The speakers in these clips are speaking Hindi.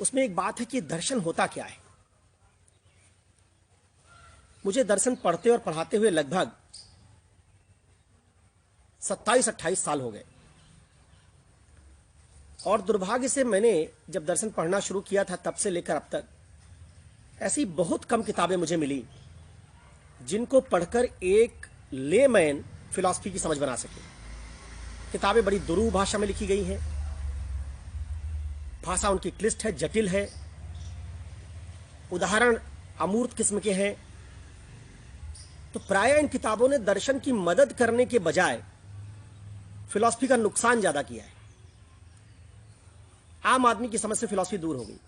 उसमें एक बात है कि दर्शन होता क्या है। मुझे दर्शन पढ़ते और पढ़ाते हुए लगभग 27-28 साल हो गए और दुर्भाग्य से मैंने जब दर्शन पढ़ना शुरू किया था तब से लेकर अब तक ऐसी बहुत कम किताबें मुझे मिली जिनको पढ़कर एक लेमैन फिलॉसफी की समझ बना सके। किताबें बड़ी दुरूह भाषा में लिखी गई हैं, भाषा उनकी क्लिष्ट है, जटिल है, उदाहरण अमूर्त किस्म के हैं। तो प्रायः इन किताबों ने दर्शन की मदद करने के बजाय फिलॉसफी का नुकसान ज्यादा किया है। आम आदमी की समझ से फिलॉसफी दूर हो गई।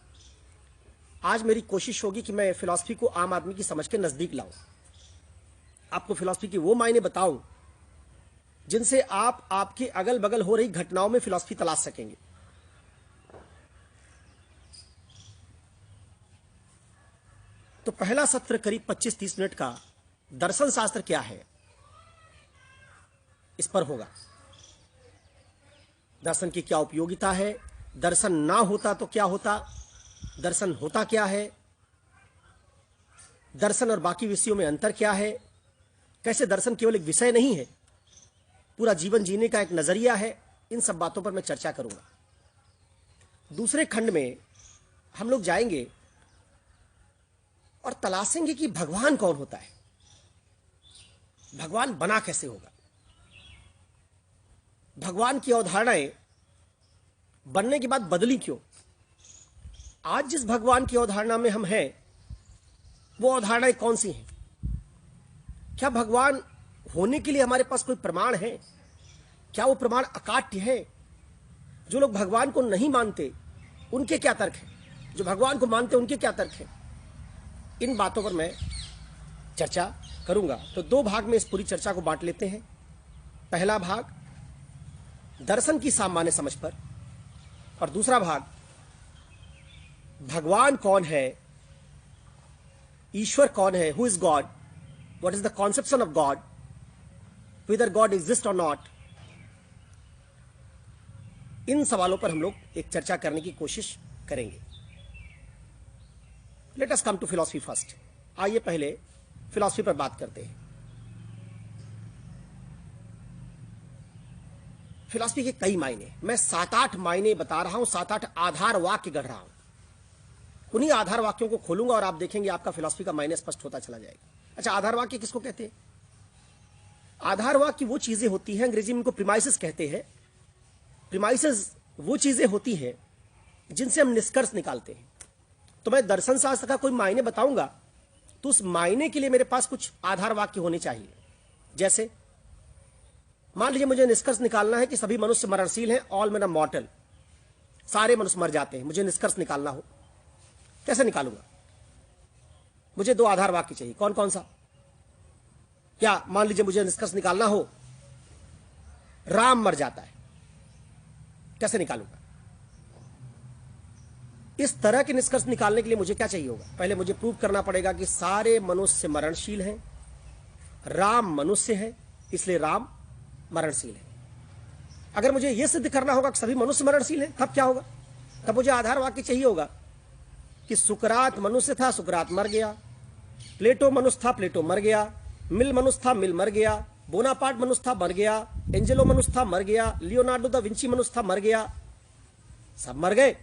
आज मेरी कोशिश होगी कि मैं फिलॉसफी को आम आदमी की समझ के नजदीक लाऊं, आपको फिलॉसफी की वो मायने बताऊं जिनसे आप आपके अगल बगल हो रही घटनाओं में फिलॉसफी तलाश सकेंगे। तो पहला सत्र करीब 25-30 मिनट का दर्शन शास्त्र क्या है इस पर होगा। दर्शन की क्या उपयोगिता है, दर्शन ना होता तो क्या होता, दर्शन होता क्या है, दर्शन और बाकी विषयों में अंतर क्या है, कैसे दर्शन केवल एक विषय नहीं है, पूरा जीवन जीने का एक नजरिया है। इन सब बातों पर मैं चर्चा करूंगा। दूसरे खंड में हम लोग जाएंगे और तलाशेंगे कि भगवान कौन होता है, भगवान बना कैसे होगा, भगवान की अवधारणाएं बनने के बाद बदली क्यों, आज जिस भगवान की अवधारणा में हम हैं वो अवधारणाएं कौन सी हैं, क्या भगवान होने के लिए हमारे पास कोई प्रमाण है, क्या वो प्रमाण अकाट्य है, जो लोग भगवान को नहीं मानते उनके क्या तर्क हैं, जो भगवान को मानते उनके क्या तर्क हैं। इन बातों पर मैं चर्चा करूंगा। तो दो भाग में इस पूरी चर्चा को बांट लेते हैं। पहला भाग दर्शन की सामान्य समझ पर और दूसरा भाग भगवान कौन है, ईश्वर कौन है, who is God, what is the conception of God, whether God exists or not। इन सवालों पर हम लोग एक चर्चा करने की कोशिश करेंगे। Let us come to philosophy first. आइए पहले फिलॉसफी पर बात करते हैं। फिलॉसफी के कई मायने, मैं 7-8 मायने बता रहा हूं, 7-8 आधार वाक्य गढ़ रहा हूं। उन्हीं आधार वाक्यों को खोलूंगा और आप देखेंगे आपका फिलॉसफी का मायने स्पष्ट होता चला जाएगा। अच्छा, आधार वाक्य किसको कहते हैं? आधार वाक्य वो चीजें होती हैं, अंग्रेजी में इनको प्रीमाइसेस कहते हैं। प्रीमाइसेस वो चीजें होती हैं जिनसे हम निष्कर्ष निकालते हैं। तो मैं दर्शन शास्त्र का कोई मायने बताऊंगा तो उस मायने के लिए मेरे पास कुछ आधार वाक्य होने चाहिए। जैसे मान लीजिए मुझे निष्कर्ष निकालना है कि सभी मनुष्य मरणशील हैं, ऑल मैन आर मॉर्टल, सारे मनुष्य मर जाते हैं। मुझे निष्कर्ष निकालना हो, कैसे निकालूंगा? मुझे 2 आधार वाक्य चाहिए। कौन कौन सा? क्या मान लीजिए मुझे निष्कर्ष निकालना हो राम मर जाता है, कैसे निकालूंगा? इस तरह के निष्कर्ष निकालने के लिए मुझे क्या चाहिए होगा? पहले मुझे प्रूव करना पड़ेगा कि सारे मनुष्य मरणशील हैं, राम मनुष्य है इसलिए राम मरणशील है। अगर मुझे यह सिद्ध करना होगा कि सभी मनुष्य मरणशील हैं, तब क्या होगा? तब मुझे आधार वाक्य चाहिए होगा कि सुकरात मनुष्य था, सुकरात मर गया, प्लेटो मनुष्य था, प्लेटो मर गया, मिल मनुष्य था, मिल मर गया, बोनापार्ट मनुष्य था, मर गया, एंजेलो मनुष्य था, मर गया, लियोनार्डो दा विंची मनुष्य था, मर गया, सब मर गए।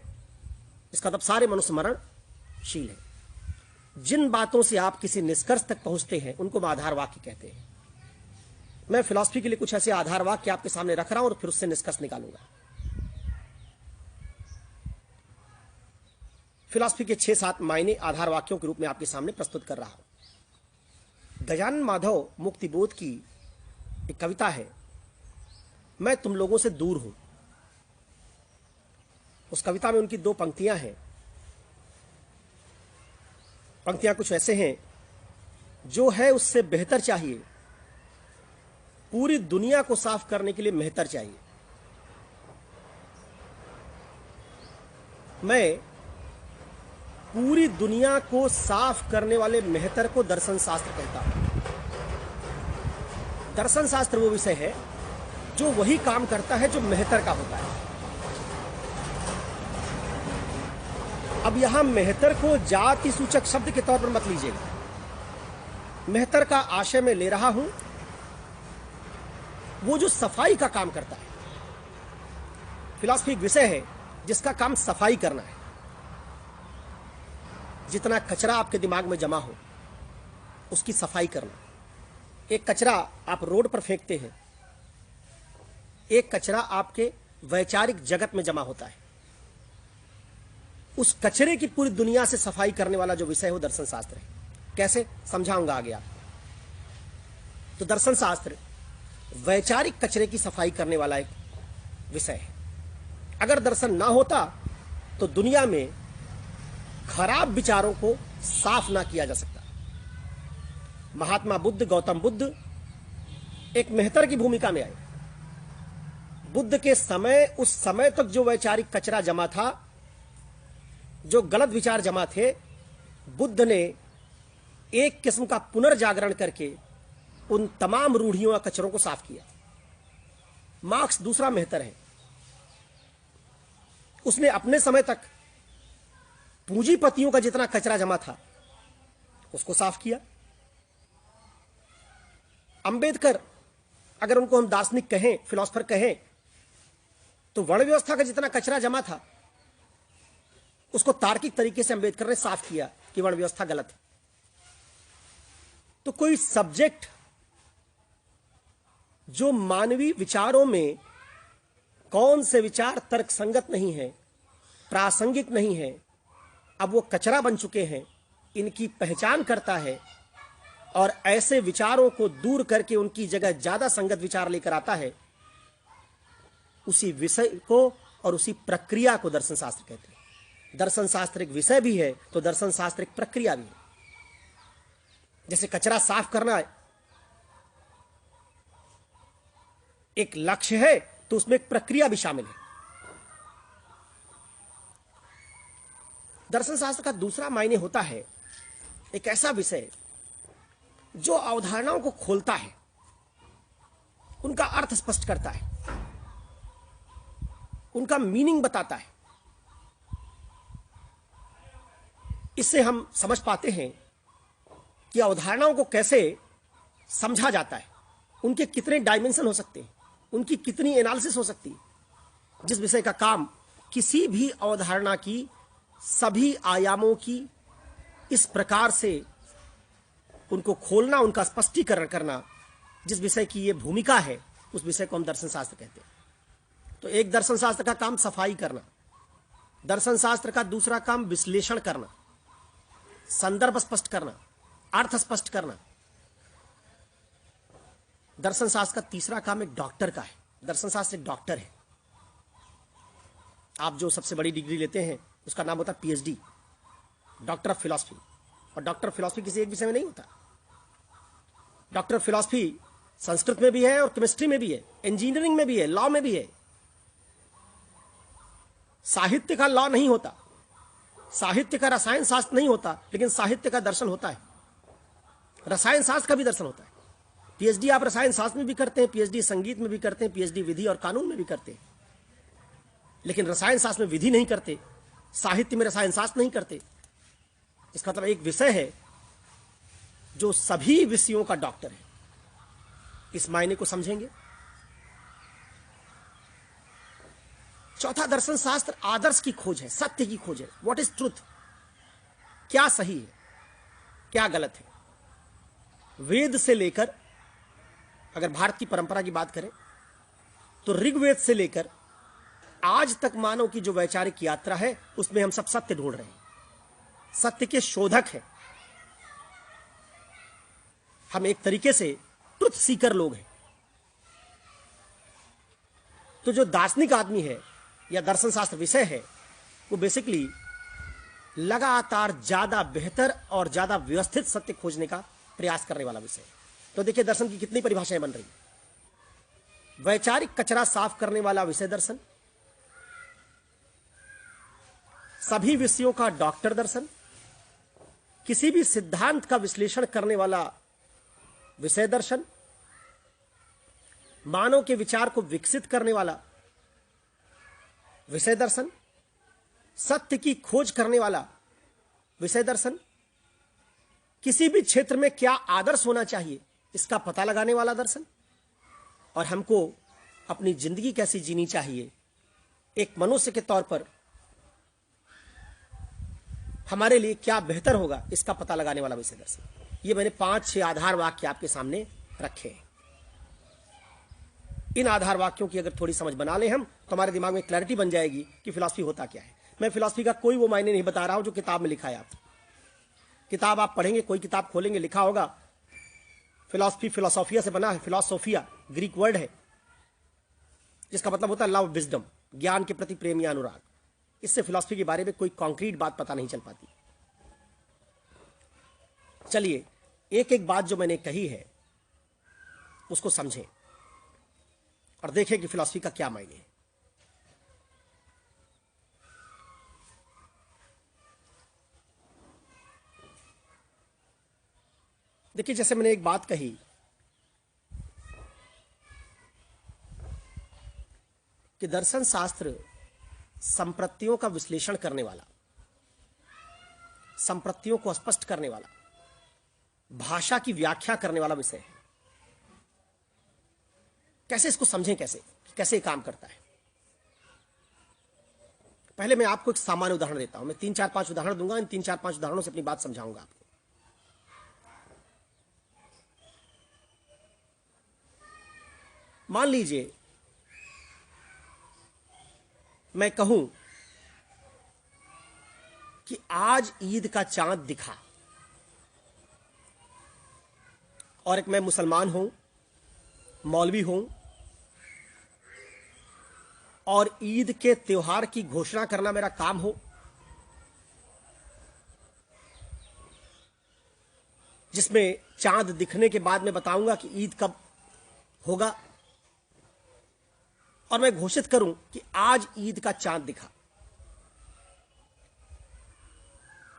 इसका मतलब सारे मनुष्य मरणशील हैं। जिन बातों से आप किसी निष्कर्ष तक पहुंचते हैं उनको हम आधार वाक्य कहते हैं। मैं फिलॉसफी के लिए कुछ ऐसे आधार वाक्य आपके सामने रख रहा हूं और फिर उससे निष्कर्ष निकालूंगा। फिलॉसफी के 6-7 मायने आधार वाक्यों के रूप में आपके सामने प्रस्तुत कर रहा हूं। गजानन माधव मुक्तिबोध की एक कविता है, मैं तुम लोगों से दूर हूं। उस कविता में उनकी 2 पंक्तियां हैं। पंक्तियां कुछ ऐसे हैं, जो है उससे बेहतर चाहिए, पूरी दुनिया को साफ करने के लिए मेहतर चाहिए। मैं पूरी दुनिया को साफ करने वाले मेहतर को दर्शन शास्त्र कहता हूं। दर्शन शास्त्र वो विषय है जो वही काम करता है जो मेहतर का होता है। अब यहां मेहतर को जाति सूचक शब्द के तौर पर मत लीजिएगा। मेहतर का आशय में ले रहा हूं वो जो सफाई का काम करता है। फिलॉसफी एक विषय है जिसका काम सफाई करना है। जितना कचरा आपके दिमाग में जमा हो उसकी सफाई करना। एक कचरा आप रोड पर फेंकते हैं, एक कचरा आपके वैचारिक जगत में जमा होता है। उस कचरे की पूरी दुनिया से सफाई करने वाला जो विषय है वो दर्शन शास्त्र है। कैसे समझाऊंगा आगे आप। तो दर्शन शास्त्र वैचारिक कचरे की सफाई करने वाला एक विषय है। अगर दर्शन ना होता तो दुनिया में खराब विचारों को साफ ना किया जा सकता। महात्मा बुद्ध, गौतम बुद्ध एक मेहतर की भूमिका में आए। बुद्ध के समय, उस समय तक जो वैचारिक कचरा जमा था, जो गलत विचार जमा थे, बुद्ध ने एक किस्म का पुनर्जागरण करके उन तमाम रूढ़ियों या कचरों को साफ किया। मार्क्स दूसरा मेहतर है। उसने अपने समय तक पूंजीपतियों का जितना कचरा जमा था उसको साफ किया। अंबेडकर, अगर उनको हम दार्शनिक कहें, फिलोसफर कहें, तो वर्ण व्यवस्था का जितना कचरा जमा था उसको तार्किक तरीके से अंबेडकर ने साफ किया कि वर्ण व्यवस्था गलत है। तो कोई सब्जेक्ट जो मानवीय विचारों में कौन से विचार तर्कसंगत नहीं है, प्रासंगिक नहीं है, अब वो कचरा बन चुके हैं, इनकी पहचान करता है और ऐसे विचारों को दूर करके उनकी जगह ज्यादा संगत विचार लेकर आता है, उसी विषय को और उसी प्रक्रिया को दर्शन शास्त्र कहते हैं। दर्शन शास्त्र एक विषय भी है तो दर्शन शास्त्र एक प्रक्रिया भी है। जैसे कचरा साफ करना एक लक्ष्य है तो उसमें एक प्रक्रिया भी शामिल है। दर्शन शास्त्र का दूसरा मायने होता है एक ऐसा विषय जो अवधारणाओं को खोलता है, उनका अर्थ स्पष्ट करता है, उनका मीनिंग बताता है। इससे हम समझ पाते हैं कि अवधारणाओं को कैसे समझा जाता है, उनके कितने डायमेंशन हो सकते हैं, उनकी कितनी एनालिसिस हो सकती है। जिस विषय का काम किसी भी अवधारणा की सभी आयामों की इस प्रकार से उनको खोलना, उनका स्पष्टीकरण करना, जिस विषय की ये भूमिका है, उस विषय को हम दर्शन शास्त्र कहते हैं। तो एक दर्शन शास्त्र का काम सफाई करना, दर्शन शास्त्र का दूसरा काम विश्लेषण करना, संदर्भ स्पष्ट करना, अर्थ स्पष्ट करना। दर्शन शास्त्र का तीसरा काम एक डॉक्टर का है। दर्शन शास्त्र एक डॉक्टर है। आप जो सबसे बड़ी डिग्री लेते हैं उसका नाम होता है पीएचडी, डॉक्टर ऑफ फिलॉसफी। और डॉक्टर ऑफ फिलॉसफी किसी एक विषय में नहीं होता। डॉक्टर ऑफ फिलॉसफी संस्कृत में भी है और केमिस्ट्री में भी है, इंजीनियरिंग में भी है, लॉ में भी है। साहित्य का लॉ नहीं होता, साहित्य का रसायन शास्त्र नहीं होता, लेकिन साहित्य का दर्शन होता है। रसायन शास्त्र का भी दर्शन होता है। पीएचडी आप रसायन शास्त्र में भी करते हैं, पीएचडी संगीत में भी करते हैं, पीएचडी विधि और कानून में भी करते हैं, लेकिन रसायन शास्त्र में विधि नहीं करते, साहित्य में रसायन शास्त्र नहीं करते। इसका मतलब एक विषय है जो सभी विषयों का डॉक्टर है। इस मायने को समझेंगे। चौथा, दर्शन शास्त्र आदर्श की खोज है, सत्य की खोज है। व्हाट इज ट्रूथ, क्या सही है, क्या गलत है। वेद से लेकर, अगर भारत की परंपरा की बात करें तो ऋग्वेद से लेकर आज तक मानव की जो वैचारिक यात्रा है उसमें हम सब सत्य ढूंढ रहे हैं, सत्य के शोधक हैं। हम एक तरीके से ट्रुथ सीकर लोग हैं। तो जो दार्शनिक आदमी है या दर्शन शास्त्र विषय है वो बेसिकली लगातार ज्यादा बेहतर और ज्यादा व्यवस्थित सत्य खोजने का प्रयास करने वाला विषय है। तो देखिए दर्शन की कितनी परिभाषाएं बन रही हैं। वैचारिक कचरा साफ करने वाला विषय दर्शन, सभी विषयों का डॉक्टर दर्शन, किसी भी सिद्धांत का विश्लेषण करने वाला विषय दर्शन, मानव के विचार को विकसित करने वाला विषय दर्शन, सत्य की खोज करने वाला विषय दर्शन, किसी भी क्षेत्र में क्या आदर्श होना चाहिए इसका पता लगाने वाला दर्शन, और हमको अपनी जिंदगी कैसी जीनी चाहिए एक मनुष्य के तौर पर, हमारे लिए क्या बेहतर होगा इसका पता लगाने वाला विषय दर्शन। ये मैंने 5-6 आधार वाक्य आपके सामने रखे हैं। इन आधार वाक्यों की अगर थोड़ी समझ बना लें हम, तो हमारे दिमाग में क्लैरिटी बन जाएगी कि फिलॉसफी होता क्या है। मैं फिलॉसफी का कोई वो मायने नहीं बता रहा हूं जो किताब में लिखा है। आप किताब आप पढ़ेंगे, कोई किताब खोलेंगे, लिखा होगा फिलॉसफी फिलोसोफिया से बना है। फिलोसोफिया ग्रीक वर्ड है जिसका मतलब होता है लव, विजडम, ज्ञान के प्रति प्रेम या अनुराग। इससे फिलॉसफी के बारे में कोई कॉन्क्रीट बात पता नहीं चल पाती। चलिए एक एक बात जो मैंने कही है उसको समझें और देखें कि फिलॉसफी का क्या मायने है। देखिए, जैसे मैंने एक बात कही कि दर्शन शास्त्र संप्रत्तियों का विश्लेषण करने वाला, संप्रत्तियों को स्पष्ट करने वाला, भाषा की व्याख्या करने वाला विषय है। कैसे इसको समझें, कैसे काम करता है। पहले मैं आपको एक सामान्य उदाहरण देता हूं। मैं 3-4-5 उदाहरण दूंगा। इन 3-4-5 उदाहरणों से अपनी बात समझाऊंगा आपको। मान लीजिए मैं कहूं कि आज ईद का चांद दिखा, और एक मैं मुसलमान हूं, मौलवी हूं, और ईद के त्योहार की घोषणा करना मेरा काम हो, जिसमें चांद दिखने के बाद मैं बताऊंगा कि ईद कब होगा, और मैं घोषित करूं कि आज ईद का चांद दिखा।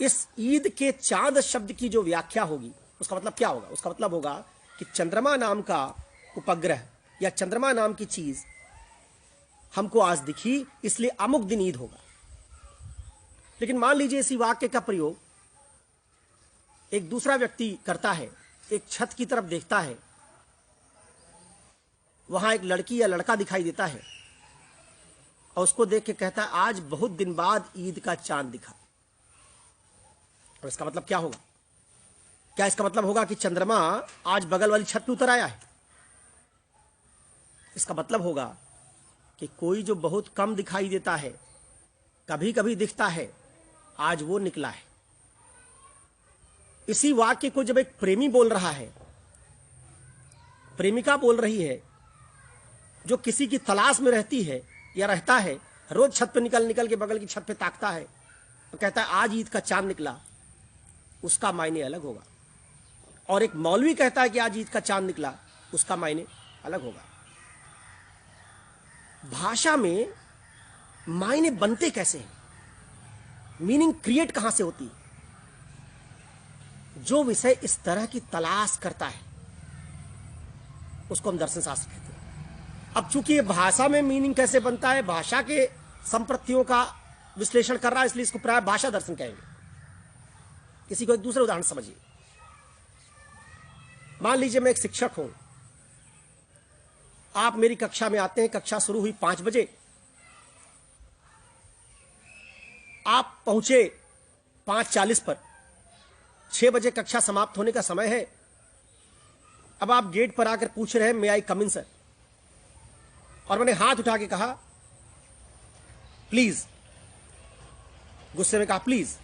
इस ईद के चांद शब्द की जो व्याख्या होगी उसका मतलब क्या होगा? उसका मतलब होगा कि चंद्रमा नाम का उपग्रह या चंद्रमा नाम की चीज हमको आज दिखी, इसलिए अमुक दिन ईद होगा। लेकिन मान लीजिए इसी वाक्य का प्रयोग एक दूसरा व्यक्ति करता है, एक छत की तरफ देखता है, वहां एक लड़की या लड़का दिखाई देता है और उसको देख के कहता है आज बहुत दिन बाद ईद का चांद दिखा। और इसका मतलब क्या होगा? क्या इसका मतलब होगा कि चंद्रमा आज बगल वाली छत पे उतर आया है? इसका मतलब होगा कि कोई जो बहुत कम दिखाई देता है, कभी कभी दिखता है, आज वो निकला है। इसी वाक्य को जब एक प्रेमी बोल रहा है, प्रेमिका बोल रही है, जो किसी की तलाश में रहती है या रहता है, रोज छत पे निकल निकल के बगल की छत पे ताकता है तो कहता है आज ईद का चांद निकला, उसका मायने अलग होगा। और एक मौलवी कहता है कि आज ईद का चांद निकला, उसका मायने अलग होगा। भाषा में मायने बनते कैसे हैं, मीनिंग क्रिएट कहां से होती है? जो विषय इस तरह की तलाश करता है उसको हम दर्शन शास्त्र कहते हैं। अब चूंकि ये भाषा में मीनिंग कैसे बनता है, भाषा के संप्रत्तियों का विश्लेषण कर रहा है, इसलिए इसको प्राय भाषा दर्शन कहेंगे। किसी को एक दूसरा उदाहरण समझिए। मान लीजिए मैं एक शिक्षक हूं, आप मेरी कक्षा में आते हैं, कक्षा शुरू हुई 5 बजे, आप पहुंचे 5:40 पर, 6 बजे कक्षा समाप्त होने का समय है। अब आप गेट पर आकर पूछ रहे हैं मे आई कम इन सर, और मैंने हाथ उठा के कहा प्लीज, गुस्से में कहा प्लीज।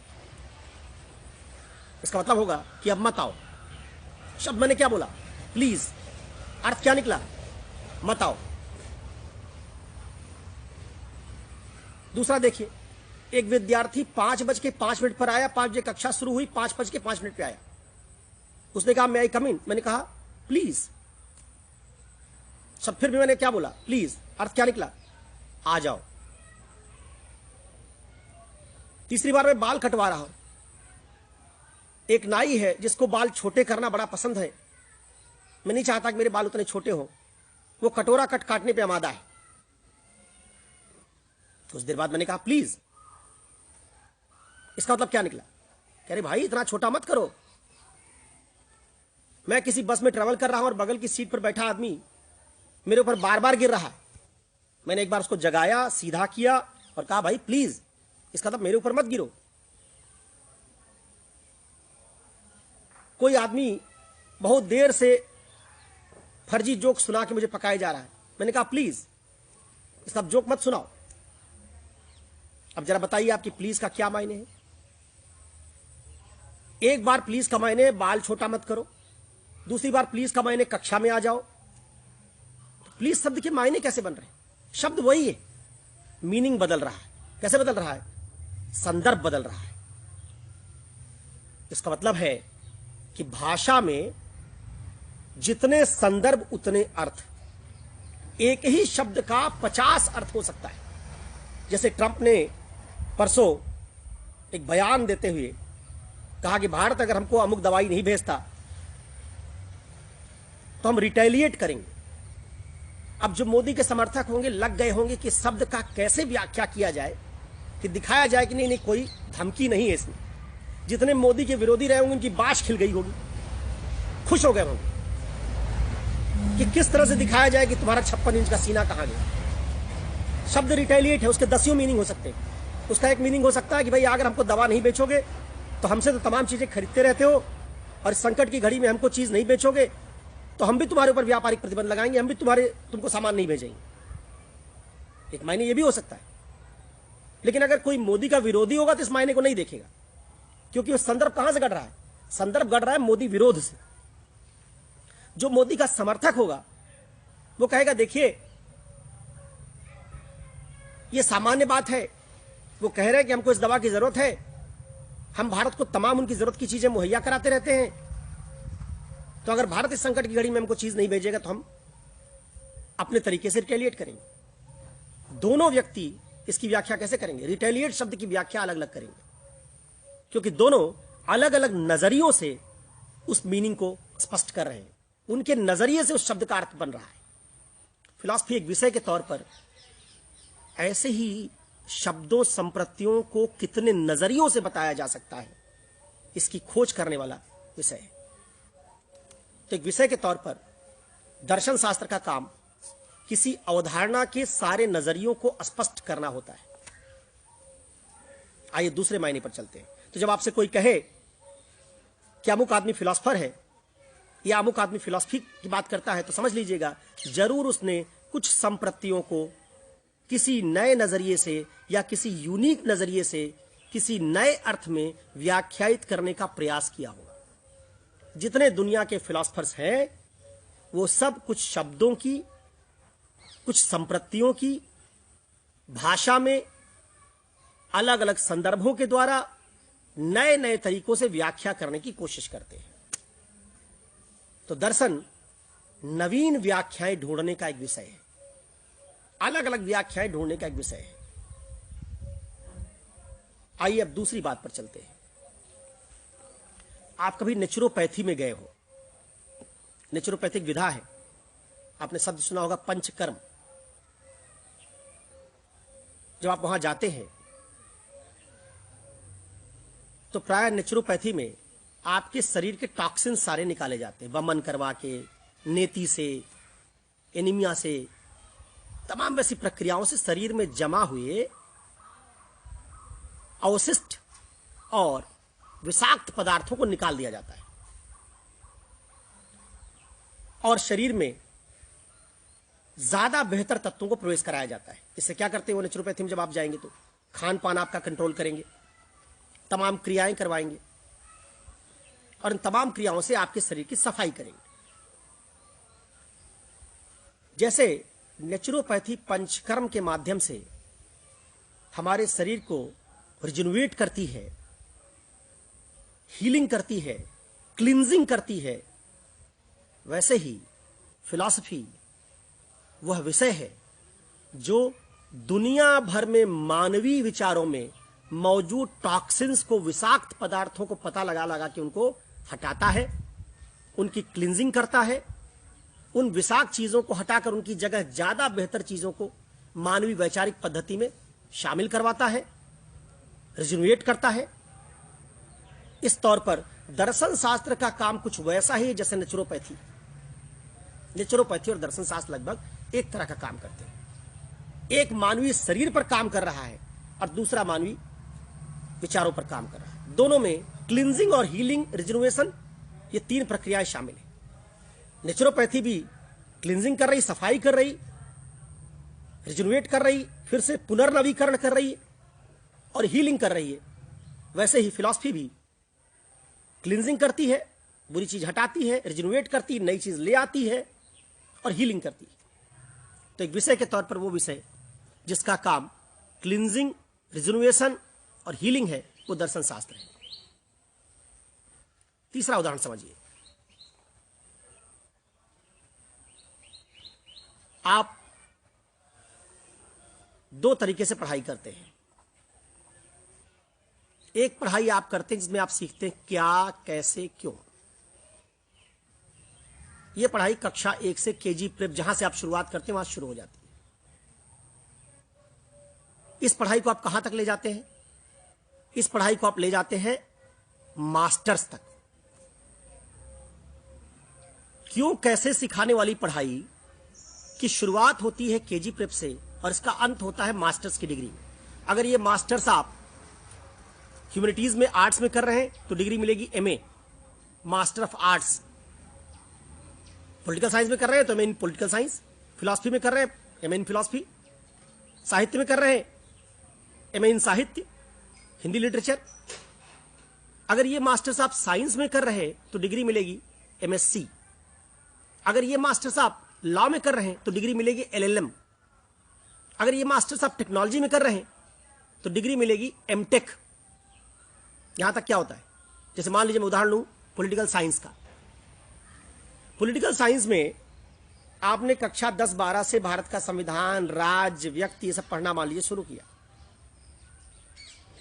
इसका मतलब होगा कि अब मत आओ। शब्द मैंने क्या बोला? प्लीज। अर्थ क्या निकला? मत आओ। दूसरा देखिए, एक विद्यार्थी 5:05 पर आया, 5 बजे कक्षा शुरू हुई, 5:05 पे आया। उसने कहा मे आई कम इन, मैंने कहा प्लीज। सब फिर भी मैंने क्या बोला? प्लीज। अर्थ क्या निकला? आ जाओ। तीसरी बार मैं बाल कटवा रहा हूं, एक नाई है जिसको बाल छोटे करना बड़ा पसंद है, मैं नहीं चाहता कि मेरे बाल उतने छोटे हों, वो कटोरा कट काटने पे आमादा है। कुछ देर बाद मैंने कहा प्लीज। इसका मतलब क्या निकला? कह रहे भाई इतना छोटा मत करो। मैं किसी बस में ट्रेवल कर रहा हूं और बगल की सीट पर बैठा आदमी मेरे ऊपर बार बार गिर रहा है। मैंने एक बार उसको जगाया, सीधा किया और कहा भाई प्लीज, इसका मतलब मेरे ऊपर मत गिरो। कोई आदमी बहुत देर से फर्जी जोक सुना के मुझे पकाए जा रहा है। मैंने कहा प्लीज इसका जोक मत सुनाओ। अब जरा बताइए आपकी प्लीज का क्या मायने है? एक बार प्लीज का मायने बाल छोटा मत करो, दूसरी बार प्लीज का मायने कक्षा में आ जाओ। तो प्लीज शब्द के मायने कैसे बन रहे हैं? शब्द वही है, मीनिंग बदल रहा है। कैसे बदल रहा है? संदर्भ बदल रहा है। इसका मतलब है कि भाषा में जितने संदर्भ उतने अर्थ। एक ही शब्द का 50 अर्थ हो सकता है। जैसे ट्रंप ने परसों एक बयान देते हुए कहा कि भारत अगर हमको अमुक दवाई नहीं भेजता तो हम रिटेलिएट करेंगे। अब जो मोदी के समर्थक होंगे लग गए होंगे कि शब्द का कैसे व्याख्या किया जाए कि दिखाया जाए कि नहीं कोई धमकी नहीं है इसमें। जितने मोदी के विरोधी रहे होंगे उनकी बाश खिल गई होगी, खुश हो गए होंगे कि किस तरह से दिखाया जाए कि तुम्हारा 56 इंच का सीना कहां गया। शब्द रिटेलिएट है, उसके 10 मीनिंग हो सकते हैं। उसका एक मीनिंग हो सकता है कि भाई अगर हमको दवा नहीं बेचोगे तो हमसे तो तमाम चीजें खरीदते रहते हो और इस संकट की घड़ी में हमको चीज नहीं बेचोगे तो हम भी तुम्हारे ऊपर व्यापारिक प्रतिबंध लगाएंगे, हम भी तुमको सामान नहीं भेजेंगे। एक मायने ये भी हो सकता है। लेकिन अगर कोई मोदी का विरोधी होगा तो इस मायने को नहीं देखेगा, क्योंकि वो संदर्भ कहां से गढ़ रहा है? संदर्भ गढ़ रहा है मोदी विरोध से। जो मोदी का समर्थक होगा वो कहेगा देखिए ये सामान्य बात है, वो कह रहे हैं कि हमको इस दवा की जरूरत है, हम भारत को तमाम उनकी जरूरत की चीजें मुहैया कराते रहते हैं, तो अगर भारत इस संकट की घड़ी में हमको चीज नहीं भेजेगा तो हम अपने तरीके से रिटेलिएट करेंगे। दोनों व्यक्ति इसकी व्याख्या कैसे करेंगे? रिटेलिएट शब्द की व्याख्या अलग अलग करेंगे, क्योंकि दोनों अलग अलग नजरियों से उस मीनिंग को स्पष्ट कर रहे हैं। उनके नजरिए से उस शब्द का अर्थ बन रहा है। फिलॉसफी एक विषय के तौर पर ऐसे ही शब्दों संप्रतियों को कितने नजरियों से बताया जा सकता है, इसकी खोज करने वाला विषय है। तो एक विषय के तौर पर दर्शन शास्त्र का काम किसी अवधारणा के सारे नजरियों को स्पष्ट करना होता है। आइए दूसरे मायने पर चलते हैं। तो जब आपसे कोई कहे कि अमुक आदमी फिलॉसफर है या अमुक आदमी फिलॉसफी की बात करता है, तो समझ लीजिएगा जरूर उसने कुछ संप्रतियों को किसी नए नजरिए से या किसी यूनिक नजरिए से किसी नए अर्थ में व्याख्यायित करने का प्रयास किया होगा। जितने दुनिया के फिलॉसफर्स हैं वो सब कुछ शब्दों की, कुछ संप्रतियों की भाषा में अलग अलग संदर्भों के द्वारा नए नए तरीकों से व्याख्या करने की कोशिश करते हैं। तो दर्शन नवीन व्याख्याएं ढूंढने का एक विषय है, अलग अलग व्याख्याएं ढूंढने का एक विषय है। आइए अब दूसरी बात पर चलते हैं। आप कभी नेचुरोपैथी में गए हो? नेचुरोपैथिक विधा है, आपने शब्द सुना होगा पंचकर्म। जब आप वहां जाते हैं तो प्राय नेचुरोपैथी में आपके शरीर के टॉक्सिन सारे निकाले जाते हैं, वमन करवा के, नेति से, एनीमिया से, तमाम वैसी प्रक्रियाओं से शरीर में जमा हुए अवशिष्ट और विषाक्त पदार्थों को निकाल दिया जाता है और शरीर में ज्यादा बेहतर तत्वों को प्रवेश कराया जाता है। इससे क्या करते हैं वो नेचुरोपैथी में? जब आप जाएंगे तो खान पान आपका कंट्रोल करेंगे, तमाम क्रियाएं करवाएंगे और इन तमाम क्रियाओं से आपके शरीर की सफाई करेंगे। जैसे नेचुरोपैथी पंचकर्म के माध्यम से हमारे शरीर को रिजुनवेट करती है, हीलिंग करती है, क्लींजिंग करती है, वैसे ही फिलॉसफी वह विषय है जो दुनिया भर में मानवीय विचारों में मौजूद टॉक्सिन्स को, विषाक्त पदार्थों को पता लगा लगा के उनको हटाता है, उनकी क्लींजिंग करता है, उन विषाक्त चीजों को हटाकर उनकी जगह ज्यादा बेहतर चीजों को मानवीय वैचारिक पद्धति में शामिल करवाता है, रिजुनवेट करता है इस तौर पर दर्शन शास्त्र का काम कुछ वैसा ही है जैसे नेचुरोपैथी। नेचुरोपैथी और दर्शन शास्त्र लगभग एक तरह का काम करते हैं। एक मानवीय शरीर पर काम कर रहा है और दूसरा मानवीय विचारों पर काम कर रहा है। दोनों में क्लींजिंग और हीलिंग, रिजर्वेशन, ये 3 प्रक्रियाएं शामिल है। नेचुरोपैथी भी क्लींजिंग कर रही, सफाई कर रही, रिजर्वेट कर रही, फिर से पुनर्नवीकरण कर रही है और हीलिंग कर रही है। वैसे ही फिलॉसफी भी क्लींजिंग करती है, बुरी चीज हटाती है, रिजर्वेट करती है, नई चीज ले आती है और हीलिंग करती है। तो एक विषय के तौर पर वो विषय जिसका काम क्लींजिंग, रिजर्वेशन और हीलिंग है, वो दर्शन शास्त्र है। तीसरा उदाहरण समझिए। आप 2 तरीके से पढ़ाई करते हैं। एक पढ़ाई आप करते हैं जिसमें आप सीखते हैं क्या, कैसे, क्यों। यह पढ़ाई कक्षा 1 से केजी प्रेप, जहां से आप शुरुआत करते हैं वहां शुरू हो जाती है। इस पढ़ाई को आप कहां तक ले जाते हैं? इस पढ़ाई को आप ले जाते हैं मास्टर्स तक। क्यों, कैसे सिखाने वाली पढ़ाई की शुरुआत होती है केजी प्रेप से और इसका अंत होता है मास्टर्स की डिग्री में। अगर ये मास्टर्स आप ह्यूमैनिटीज में, आर्ट्स में कर रहे हैं तो डिग्री मिलेगी MA, master of arts. Political science में कर रहे हैं तो एमए इन पॉलिटिकल साइंस। फिलॉसफी में कर रहे हैं एमए इन फिलॉसफी। साहित्य में कर रहे हैं एमए इन साहित्य, हिंदी लिटरेचर। अगर ये मास्टर्स आप साइंस में कर रहे हैं तो डिग्री मिलेगी एमएससी। अगर ये मास्टर्स आप लॉ में कर रहे हैं तो डिग्री मिलेगी एलएलएम। अगर ये मास्टर्स आप टेक्नोलॉजी में कर रहे हैं तो डिग्री मिलेगी एमटेक। यहां तक क्या होता है, जैसे मान लीजिए मैं उदाहरण लूं पॉलिटिकल साइंस का। पॉलिटिकल साइंस में आपने कक्षा 10-12 से भारत का संविधान, राज्य, व्यक्ति, ये सब पढ़ना मान लीजिए शुरू किया।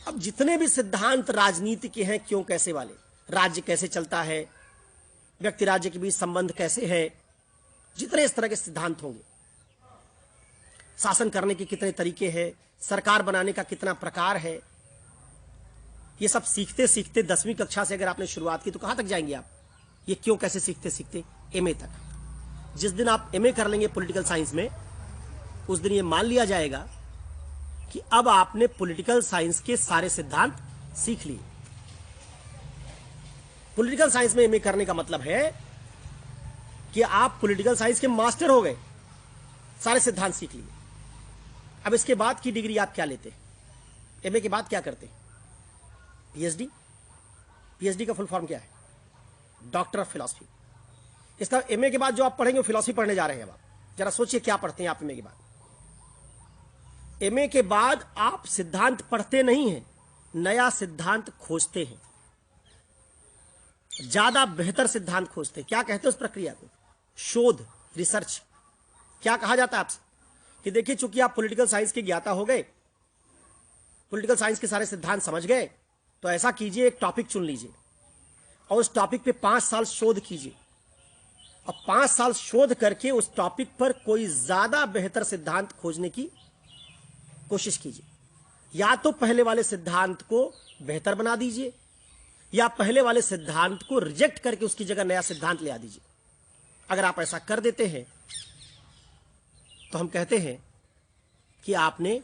अब जितने भी सिद्धांत राजनीति के हैं, क्यों, कैसे वाले, राज्य कैसे चलता है, व्यक्ति राज्य के बीच संबंध कैसे है, जितने इस तरह के सिद्धांत होंगे, शासन करने के कितने तरीके हैं, सरकार बनाने का कितना प्रकार है, ये सब सीखते सीखते 10वीं कक्षा से अगर आपने शुरुआत की तो कहां तक जाएंगे आप? ये क्यों, कैसे सीखते सीखते एमए तक। जिस दिन आप एमए कर लेंगे पॉलिटिकल साइंस में, उस दिन ये मान लिया जाएगा कि अब आपने पॉलिटिकल साइंस के सारे सिद्धांत सीख लिए। पॉलिटिकल साइंस में एमए करने का मतलब है कि आप पॉलिटिकल साइंस के मास्टर हो गए, सारे सिद्धांत सीख लिए। अब इसके बाद की डिग्री आप क्या लेते हैं? एमए के बाद क्या करते हैं? पीएचडी। पीएचडी का फुल फॉर्म क्या है? Doctor of philosophy. इसका एमए के बाद जो आप पढ़ेंगे वो फिलॉसफी पढ़ने जा रहे हैं। अब आप जरा सोचिए क्या पढ़ते हैं आप एमए के बाद। एमए के बाद आप सिद्धांत पढ़ते नहीं हैं, नया सिद्धांत खोजते हैं, ज्यादा बेहतर सिद्धांत खोजते हैं। क्या कहते हैं उस प्रक्रिया को? शोध, रिसर्च। क्या कहा जाता है आपसे कि देखिए, चूंकि आप पॉलिटिकल साइंस के ज्ञाता हो गए, पॉलिटिकल साइंस के सारे सिद्धांत समझ गए, तो ऐसा कीजिए, एक टॉपिक चुन लीजिए और उस टॉपिक पे 5 साल शोध कीजिए और 5 साल शोध करके उस टॉपिक पर कोई ज्यादा बेहतर सिद्धांत खोजने की कोशिश कीजिए। या तो पहले वाले सिद्धांत को बेहतर बना दीजिए या पहले वाले सिद्धांत को रिजेक्ट करके उसकी जगह नया सिद्धांत ले आ दीजिए। अगर आप ऐसा कर देते हैं तो हम कहते हैं कि आपने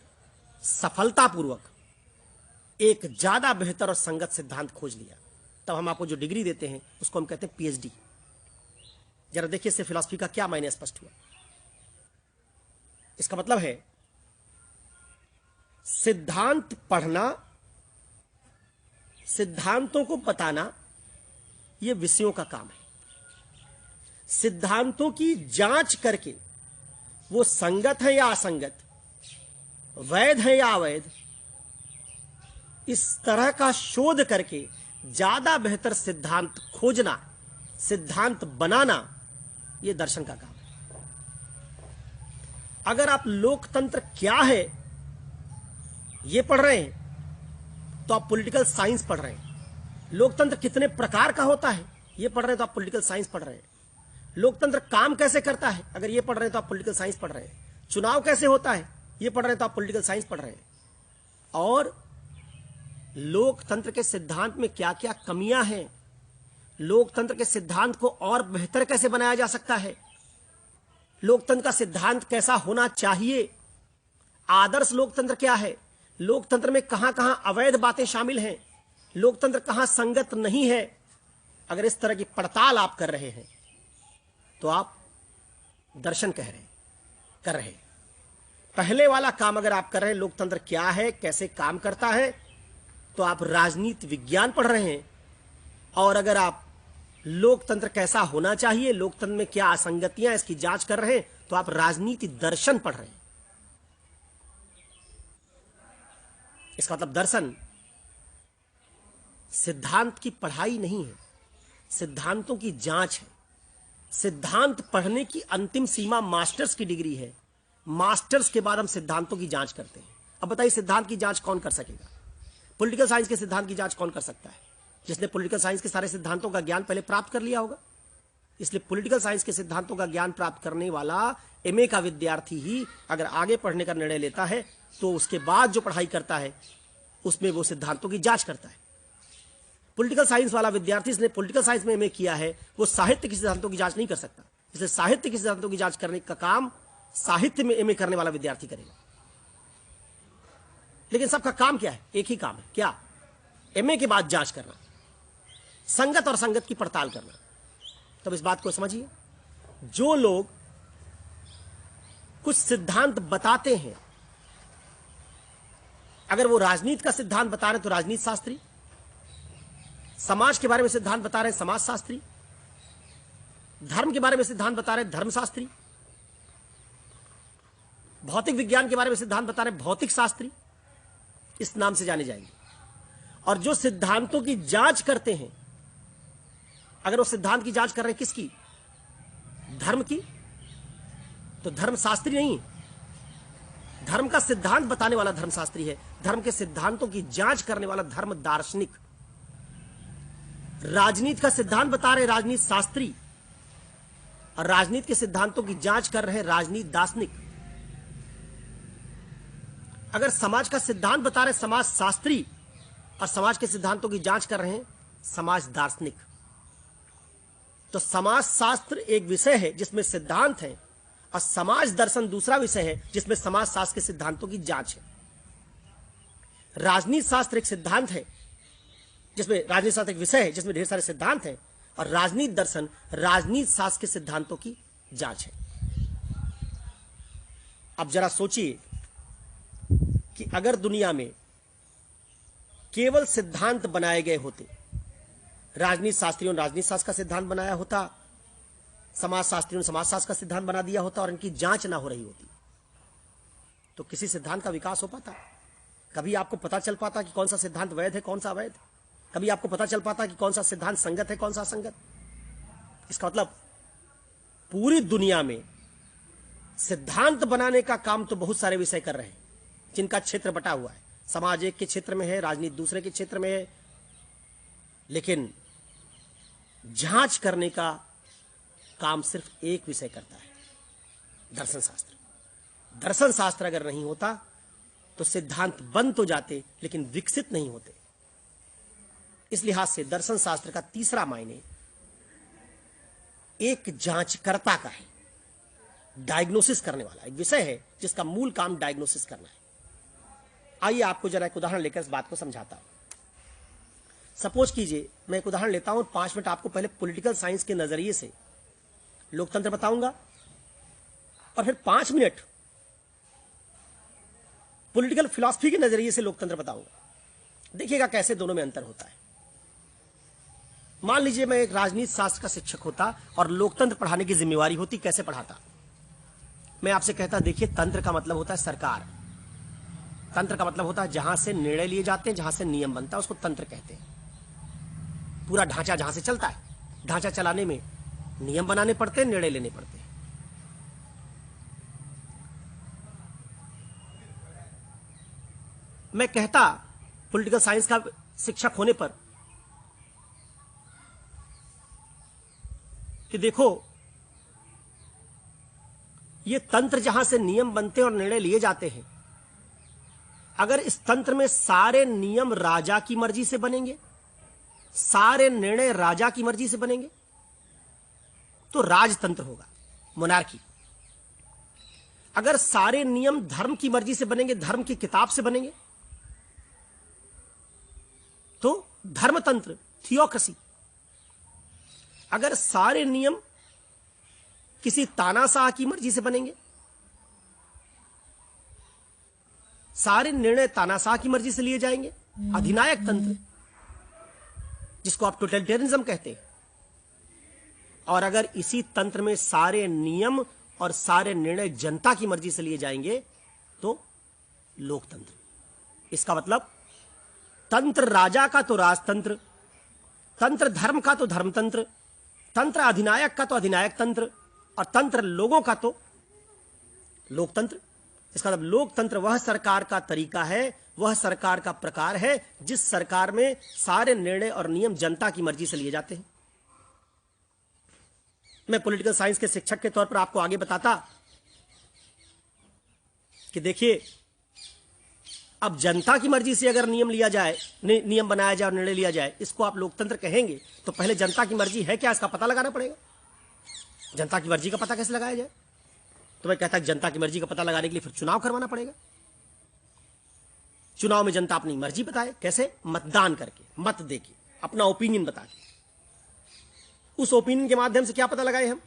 सफलतापूर्वक एक ज्यादा बेहतर और संगत सिद्धांत खोज लिया। तब हम आपको जो डिग्री देते हैं उसको हम कहते हैं पीएचडी। जरा देखिए इससे फिलॉसफी का क्या मायने स्पष्ट हुआ। इसका मतलब है सिद्धांत पढ़ना, सिद्धांतों को बताना, यह विषयों का काम है। सिद्धांतों की जांच करके वो संगत है या असंगत, वैध है या अवैध, इस तरह का शोध करके ज्यादा बेहतर सिद्धांत खोजना, सिद्धांत बनाना, यह दर्शन का काम है। अगर आप लोकतंत्र क्या है यह पढ़ रहे हैं तो आप पॉलिटिकल साइंस पढ़ रहे हैं। लोकतंत्र कितने प्रकार का होता है यह पढ़ रहे हैं तो आप पॉलिटिकल साइंस पढ़ रहे हैं। लोकतंत्र काम कैसे करता है अगर ये पढ़ रहे हैं तो आप पॉलिटिकल साइंस पढ़ रहे हैं। चुनाव कैसे होता है ये पढ़ रहे हैं तो आप पॉलिटिकल साइंस पढ़ रहे हैं। और लोकतंत्र के सिद्धांत में क्या क्या कमियां हैं, लोकतंत्र के सिद्धांत को और बेहतर कैसे बनाया जा सकता है, लोकतंत्र का सिद्धांत कैसा होना चाहिए, आदर्श लोकतंत्र क्या है, लोकतंत्र में कहां कहां अवैध बातें शामिल हैं, लोकतंत्र कहां संगत नहीं है। अगर इस तरह की पड़ताल आप कर रहे हैं तो आप दर्शन कर रहे हैं। पहले वाला काम अगर आप कर रहे हैं, लोकतंत्र क्या है, कैसे काम करता है, तो आप राजनीति विज्ञान पढ़ रहे हैं। और अगर आप लोकतंत्र कैसा होना चाहिए, लोकतंत्र में क्या असंगतियां, इसकी जांच कर रहे हैं, तो आप राजनीति दर्शन पढ़ रहे हैं। इसका मतलब दर्शन सिद्धांत की पढ़ाई नहीं है, सिद्धांतों की जांच है। सिद्धांत पढ़ने की अंतिम सीमा मास्टर्स की डिग्री है। मास्टर्स के बाद हम सिद्धांतों की जांच करते हैं। अब बताइए, सिद्धांत की जांच कौन कर सकेगा? पॉलिटिकल साइंस के सिद्धांत की जांच कौन कर सकता है? जिसने पॉलिटिकल साइंस के सारे सिद्धांतों का ज्ञान पहले प्राप्त कर लिया होगा। इसलिए पॉलिटिकल साइंस के सिद्धांतों का ज्ञान प्राप्त करने वाला एमए का विद्यार्थी ही अगर आगे पढ़ने का निर्णय लेता है तो उसके बाद जो पढ़ाई करता है उसमें वो सिद्धांतों की जांच करता है। पॉलिटिकल साइंस वाला विद्यार्थी जिसने पॉलिटिकल साइंस में एमए किया है वो साहित्य के सिद्धांतों की जांच नहीं कर सकता। इसलिए साहित्य के सिद्धांतों की जांच करने का काम साहित्य में एमए करने वाला विद्यार्थी करेगा। लेकिन सबका काम क्या है? एक ही काम है, क्या? एमए के बाद जांच करना, संगत और संगत की पड़ताल करना। तब इस बात को समझिए, जो लोग कुछ सिद्धांत बताते हैं, अगर वो राजनीति का सिद्धांत बता रहे हैं तो राजनीति शास्त्री, समाज के बारे में सिद्धांत बता रहे हैं समाज शास्त्री, धर्म के बारे में सिद्धांत बता रहे हैं धर्मशास्त्री, भौतिक विज्ञान के बारे में सिद्धांत बता रहे हैं भौतिक शास्त्री, इस नाम से जाने जाएंगे। और जो सिद्धांतों की जांच करते हैं, अगर वो सिद्धांत की जांच कर रहे हैं किसकी? धर्म की, तो धर्मशास्त्री नहीं, धर्म का सिद्धांत बताने वाला धर्मशास्त्री है। धर्म के सिद्धांतों की जांच करने वाला धर्म दार्शनिक। राजनीति का सिद्धांत बता रहे राजनीति शास्त्री, और राजनीति के सिद्धांतों की जांच कर रहे राजनीति दार्शनिक। अगर समाज का सिद्धांत बता रहे समाज शास्त्री और समाज के सिद्धांतों की जांच कर रहे हैं समाज दार्शनिक, तो समाज शास्त्र एक विषय है जिसमें सिद्धांत है और समाज दर्शन दूसरा विषय है जिसमें समाज शास्त्र के सिद्धांतों की जांच है। राजनीति शास्त्र एक सिद्धांत है जिसमें राजनीति शास्त्र एक विषय है जिसमें ढेर सारे सिद्धांत हैं, और राजनीति दर्शन राजनीति शास्त्र के सिद्धांतों की जांच है। अब जरा सोचिए कि अगर दुनिया में केवल सिद्धांत बनाए गए होते, राजनीति शास्त्रियों ने राजनीति शास्त्र का सिद्धांत बनाया होता, समाज शास्त्रियों ने समाज शास्त्र का सिद्धांत बना दिया होता और इनकी जांच ना हो रही होती, तो किसी सिद्धांत का विकास हो पाता? कभी आपको पता चल पाता कि कौन सा सिद्धांत वैध है, कौन सा अवैध? कभी आपको पता चल पाता कि कौन सा सिद्धांत संगत है, कौन सा असंगत? इसका मतलब पूरी दुनिया में सिद्धांत बनाने का काम तो बहुत सारे विषय कर रहे हैं जिनका क्षेत्र बटा हुआ है। समाज एक के क्षेत्र में है, राजनीति दूसरे के क्षेत्र में है, लेकिन जांच करने का काम सिर्फ एक विषय करता है, दर्शन शास्त्र। दर्शन शास्त्र अगर नहीं होता तो सिद्धांत बन तो जाते लेकिन विकसित नहीं होते। इस लिहाज से दर्शन शास्त्र का तीसरा मायने एक जांचकर्ता का है, डायग्नोसिस करने वाला एक विषय है जिसका मूल काम डायग्नोसिस करना है। आइए आपको जरा एक उदाहरण लेकर इस बात को समझाता हूं। सपोज कीजिए मैं एक उदाहरण लेता हूं, 5 मिनट आपको पहले पॉलिटिकल साइंस के नजरिए से लोकतंत्र बताऊंगा और फिर 5 मिनट पॉलिटिकल फिलॉसफी के नजरिए से लोकतंत्र बताऊंगा। देखिएगा कैसे दोनों में अंतर होता है। मान लीजिए मैं एक राजनीति शास्त्र का शिक्षक होता और लोकतंत्र पढ़ाने की जिम्मेवारी होती, कैसे पढ़ाता? मैं आपसे कहता, देखिए तंत्र का मतलब होता है सरकार, तंत्र का मतलब होता है जहां से निर्णय लिए जाते हैं, जहां से नियम बनता है, उसको तंत्र कहते हैं। पूरा ढांचा जहां से चलता है, ढांचा चलाने में नियम बनाने पड़ते हैं, निर्णय लेने पड़ते हैं। मैं कहता पॉलिटिकल साइंस का शिक्षक होने पर कि देखो ये तंत्र जहां से नियम बनते हैं और निर्णय लिए जाते हैं, अगर इस तंत्र में सारे नियम राजा की मर्जी से बनेंगे, सारे निर्णय राजा की मर्जी से बनेंगे, तो राजतंत्र होगा, मोनार्की। अगर सारे नियम धर्म की मर्जी से बनेंगे, धर्म की किताब से बनेंगे, तो धर्मतंत्र, थियोक्रेसी। अगर सारे नियम किसी तानाशाह की मर्जी से बनेंगे, सारे निर्णय तानाशाह की मर्जी से लिए जाएंगे, अधिनायक तंत्र, जिसको आप टोटलिटेरियनिज्म कहते हैं। और अगर इसी तंत्र में सारे नियम और सारे निर्णय जनता की मर्जी से लिए जाएंगे, तो लोकतंत्र। इसका मतलब तंत्र राजा का तो राजतंत्र, तंत्र धर्म का तो धर्मतंत्र, तंत्र अधिनायक का तो अधिनायक तंत्र, और तंत्र लोगों का तो लोकतंत्र। इसका मतलब लोकतंत्र वह सरकार का तरीका है, वह सरकार का प्रकार है जिस सरकार में सारे निर्णय और नियम जनता की मर्जी से लिए जाते हैं। मैं पॉलिटिकल साइंस के शिक्षक के तौर पर आपको आगे बताता कि देखिए, अब जनता की मर्जी से अगर नियम लिया जाए, नियम बनाया जाए और निर्णय लिया जाए, इसको आप लोकतंत्र कहेंगे, तो पहले जनता की मर्जी है क्या, इसका पता लगाना पड़ेगा। जनता की मर्जी का पता कैसे लगाया जाए? तो मैं कहता जनता की मर्जी का पता लगाने के लिए फिर चुनाव करवाना पड़ेगा। चुनाव में जनता अपनी मर्जी बताए, कैसे? मतदान करके, मत देके, अपना ओपिनियन बता के। उस ओपिनियन के माध्यम से क्या पता लगाए हम?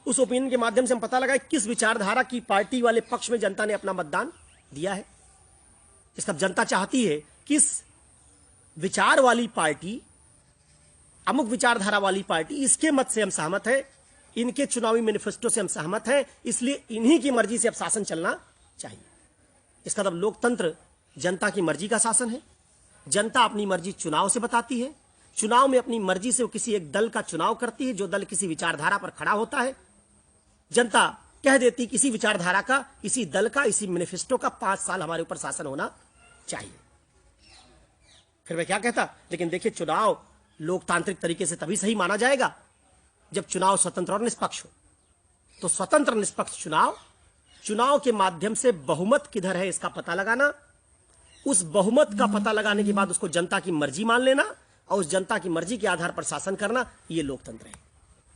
उस ओपिनियन के माध्यम से हम पता लगाए किस विचारधारा की पार्टी वाले पक्ष में जनता ने अपना मतदान दिया है। इसका जनता चाहती है किस विचार वाली पार्टी, अमुक विचारधारा वाली पार्टी, इसके मत से हम सहमत हैं, इनके चुनावी मैनिफेस्टो से हम सहमत हैं, इसलिए इन्हीं की मर्जी से अब शासन चलना चाहिए। इसका मतलब लोकतंत्र जनता की मर्जी का शासन है। जनता अपनी मर्जी चुनाव से बताती है, चुनाव में अपनी मर्जी से वो किसी एक दल का चुनाव करती है, जो दल किसी विचारधारा पर खड़ा होता है। जनता कह देती किसी विचारधारा का, इसी दल का, इसी मैनिफेस्टो का 5 साल हमारे ऊपर शासन होना चाहिए। फिर मैं क्या कहता, लेकिन देखिए, चुनाव लोकतांत्रिक तरीके से तभी सही माना जाएगा जब चुनाव स्वतंत्र और निष्पक्ष हो। तो स्वतंत्र निष्पक्ष चुनाव, चुनाव के माध्यम से बहुमत किधर है इसका पता लगाना, उस बहुमत का पता लगाने के बाद उसको जनता की मर्जी मान लेना और उस जनता की मर्जी के आधार पर शासन करना, यह लोकतंत्र है।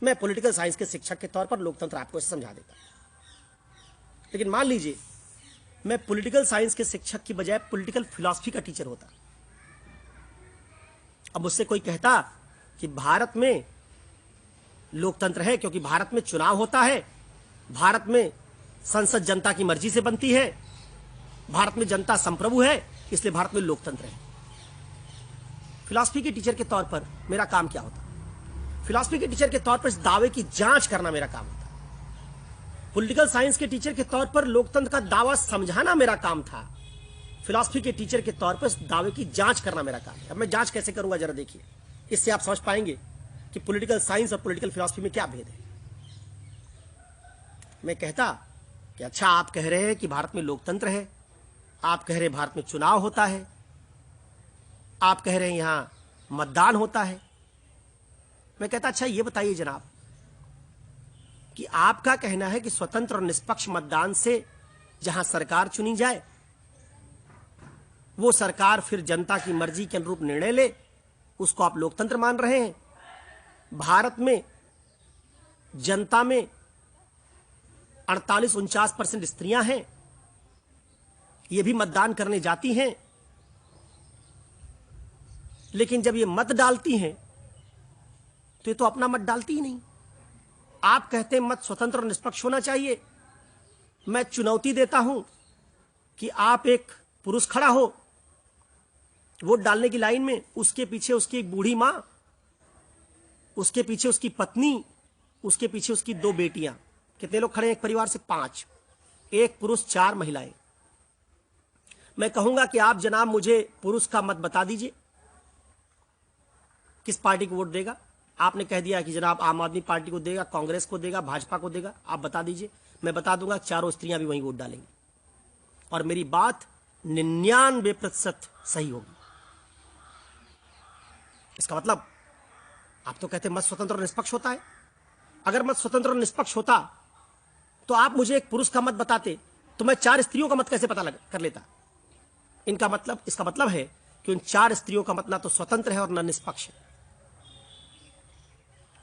मैं पॉलिटिकल साइंस के शिक्षक के तौर पर लोकतंत्र आपको इसे समझा देता। लेकिन मान लीजिए मैं पॉलिटिकल साइंस के शिक्षक की बजाय पॉलिटिकल फिलॉसफी का टीचर होता। अब मुझसे कोई कहता कि भारत में लोकतंत्र है क्योंकि भारत में चुनाव होता है, भारत में संसद जनता की मर्जी से बनती है, भारत में जनता संप्रभु है, इसलिए भारत में लोकतंत्र है। फिलॉसफी के टीचर के तौर पर मेरा काम क्या होता? फिलॉसफी के टीचर के तौर पर इस दावे की जांच करना मेरा काम होता। पॉलिटिकल साइंस के टीचर के तौर पर लोकतंत्र का दावा समझाना मेरा काम था। फिलॉसफी के टीचर के तौर पर इस दावे की जांच करना मेरा काम है। अब मैं जांच कैसे करूंगा, जरा देखिए, इससे आप समझ पाएंगे कि पॉलिटिकल साइंस और पॉलिटिकल फिलॉसफी में क्या भेद है। मैं कहता कि अच्छा, आप कह रहे हैं कि भारत में लोकतंत्र है, आप कह रहे हैं भारत में चुनाव होता है, आप कह रहे हैं यहां मतदान होता है। मैं कहता अच्छा, ये बताइए जनाब कि आपका कहना है कि स्वतंत्र और निष्पक्ष मतदान से जहां सरकार चुनी जाए, वो सरकार फिर जनता की मर्जी के अनुरूप निर्णय ले, उसको आप लोकतंत्र मान रहे हैं। भारत में जनता में 48-49% स्त्रियां हैं, ये भी मतदान करने जाती हैं, लेकिन जब ये मत डालती हैं तो ये तो अपना मत डालती ही नहीं। आप कहते हैं मत स्वतंत्र और निष्पक्ष होना चाहिए। मैं चुनौती देता हूं कि आप एक पुरुष खड़ा हो वोट डालने की लाइन में, उसके पीछे उसकी एक बूढ़ी मां, उसके पीछे उसकी पत्नी, उसके पीछे उसकी 2 बेटियां। कितने लोग खड़े हैं एक परिवार से? 5। 1 पुरुष 4 महिलाएं। मैं कहूंगा कि आप जनाब मुझे पुरुष का मत बता दीजिए, किस पार्टी को वोट देगा। आपने कह दिया कि जनाब आम आदमी पार्टी को देगा, कांग्रेस को देगा, भाजपा को देगा। आप बता दीजिए, मैं बता दूंगा चारों स्त्रियां भी वहीं वोट डालेंगी और मेरी बात 99% सही होगी। इसका मतलब आप तो कहते मत स्वतंत्र और निष्पक्ष होता है। अगर मत स्वतंत्र और निष्पक्ष होता तो आप मुझे एक पुरुष का मत बताते तो मैं 4 स्त्रियों का मत कैसे पता कर लेता? इसका मतलब है कि उन 4 स्त्रियों का मत ना तो स्वतंत्र है और न निष्पक्ष है।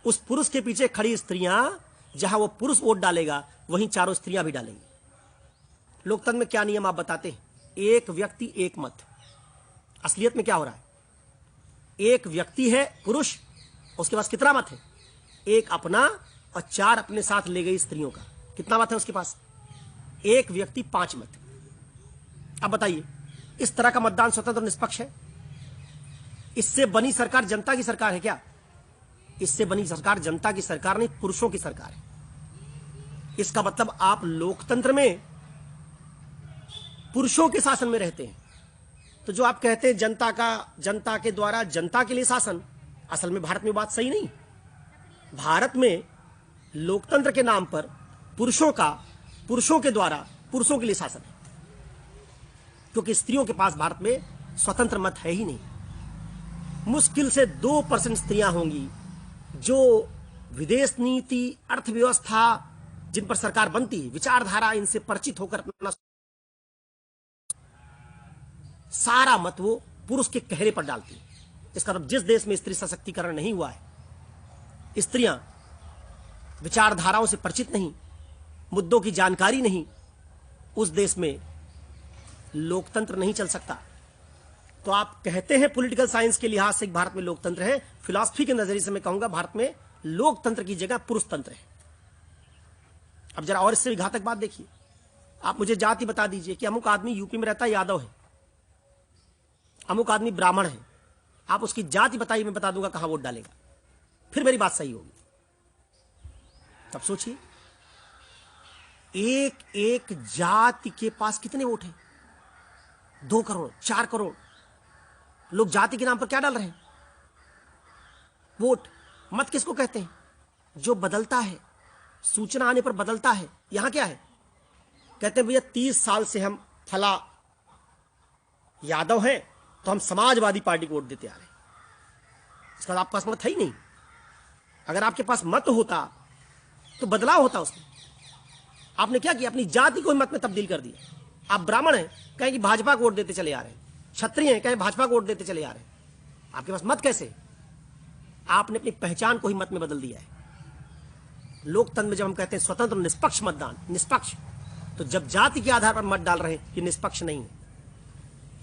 उस पुरुष के पीछे खड़ी स्त्रियां, जहां वो पुरुष वोट डालेगा वहीं चारों स्त्रियां भी डालेंगी। लोकतंत्र में क्या नियम आप बताते हैं? एक व्यक्ति एक मत। असलियत में क्या हो रहा है? एक व्यक्ति है पुरुष, उसके पास कितना मत है? एक अपना और 4 अपने साथ ले गई स्त्रियों का। कितना मत है उसके पास? एक व्यक्ति 5 मत। अब बताइए, इस तरह का मतदान स्वतंत्र और निष्पक्ष है? इससे बनी सरकार जनता की सरकार है क्या? इससे बनी सरकार जनता की सरकार नहीं, पुरुषों की सरकार है। इसका मतलब आप लोकतंत्र में पुरुषों के शासन में रहते हैं। तो जो आप कहते हैं जनता के द्वारा जनता के लिए शासन, असल में भारत में बात सही नहीं। भारत में लोकतंत्र के नाम पर पुरुषों के द्वारा पुरुषों के लिए शासन है, क्योंकि स्त्रियों के पास भारत में स्वतंत्र मत है ही नहीं। मुश्किल से 2% स्त्रियां होंगी जो विदेश नीति, अर्थव्यवस्था जिन पर सरकार बनती है, विचारधारा इनसे परिचित होकर अपना सारा मत वो पुरुष के कहने पर डालती है। इसका मतलब जिस देश में स्त्री सशक्तिकरण नहीं हुआ है, स्त्रियां विचारधाराओं से परिचित नहीं, मुद्दों की जानकारी नहीं, उस देश में लोकतंत्र नहीं चल सकता। तो आप कहते हैं पॉलिटिकल साइंस के लिहाज से भारत में लोकतंत्र है, फिलॉसफी के नजरिए से मैं कहूंगा भारत में लोकतंत्र की जगह पुरुष तंत्र है। अब जरा और इससे भी घातक बात देखिए, आप मुझे जाति बता दीजिए कि अमुक आदमी यूपी में रहता है, यादव है, अमुक आदमी ब्राह्मण है, आप उसकी जाति बताइए, मैं बता दूंगा कहां वोट डालेगा, फिर मेरी बात सही होगी। तब सोचिए, एक एक जाति के पास कितने वोट हैं? 2 करोड़, 4 करोड़ लोग जाति के नाम पर क्या डाल रहे हैं? वोट। मत किसको कहते हैं? जो बदलता है, सूचना आने पर बदलता है। यहां क्या है? कहते हैं भैया 30 साल से हम फला यादव हैं तो हम समाजवादी पार्टी को वोट देते आ रहे हैं। इसका आपके पास मत है ही नहीं। अगर आपके पास मत होता तो बदलाव होता उसमें। आपने क्या किया? अपनी जाति को मत में तब्दील कर दिया। आप ब्राह्मण हैं, कहें कि भाजपा को वोट देते चले आ रहे हैं, क्षत्रिय हैं, कहें भाजपा को वोट देते चले आ रहे हैं। आपके पास मत कैसे? आपने अपनी पहचान को ही मत में बदल दिया है। लोकतंत्र में जब हम कहते हैं स्वतंत्र निष्पक्ष मतदान, निष्पक्ष, तो जब जाति के आधार पर मत डाल रहे हैं, ये निष्पक्ष नहीं है,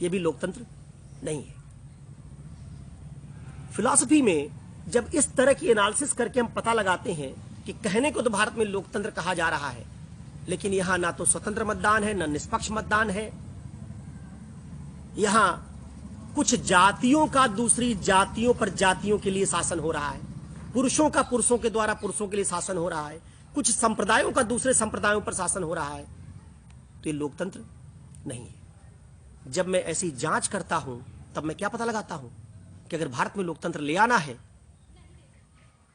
ये भी लोकतंत्र नहीं है। फिलॉसफी में जब इस तरह की एनालिसिस करके हम पता लगाते हैं कि कहने को तो भारत में लोकतंत्र कहा जा रहा है, लेकिन यहां ना तो स्वतंत्र मतदान है, ना निष्पक्ष मतदान है। यहां कुछ जातियों का दूसरी जातियों पर जातियों के लिए शासन हो रहा है, पुरुषों का पुरुषों के द्वारा पुरुषों के लिए शासन हो रहा है, कुछ संप्रदायों का दूसरे संप्रदायों पर शासन हो रहा है। तो ये लोकतंत्र नहीं है। जब मैं ऐसी जांच करता हूं तब मैं क्या पता लगाता हूं कि अगर भारत में लोकतंत्र ले आना है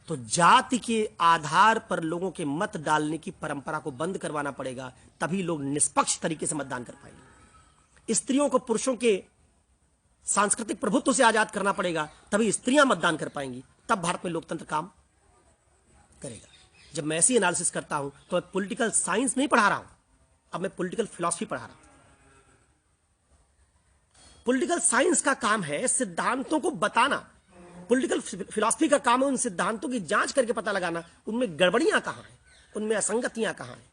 तो जाति के आधार पर लोगों के मत डालने की परंपरा को बंद करवाना पड़ेगा, तभी लोग निष्पक्ष तरीके से मतदान कर पाएंगे। स्त्रियों को पुरुषों के सांस्कृतिक प्रभुत्व से आजाद करना पड़ेगा, तभी स्त्रियां मतदान कर पाएंगी, तब भारत में लोकतंत्र काम करेगा। जब मैं ऐसी एनालिसिस करता हूं तो मैं पॉलिटिकल साइंस नहीं पढ़ा रहा हूं, अब मैं पॉलिटिकल फिलॉसफी पढ़ा रहा हूं। पॉलिटिकल साइंस का काम है सिद्धांतों को बताना, पॉलिटिकल फिलॉसफी का काम है उन सिद्धांतों की जांच करके पता लगाना उनमें गड़बड़ियां कहां हैं, उनमें असंगतियां कहां हैं।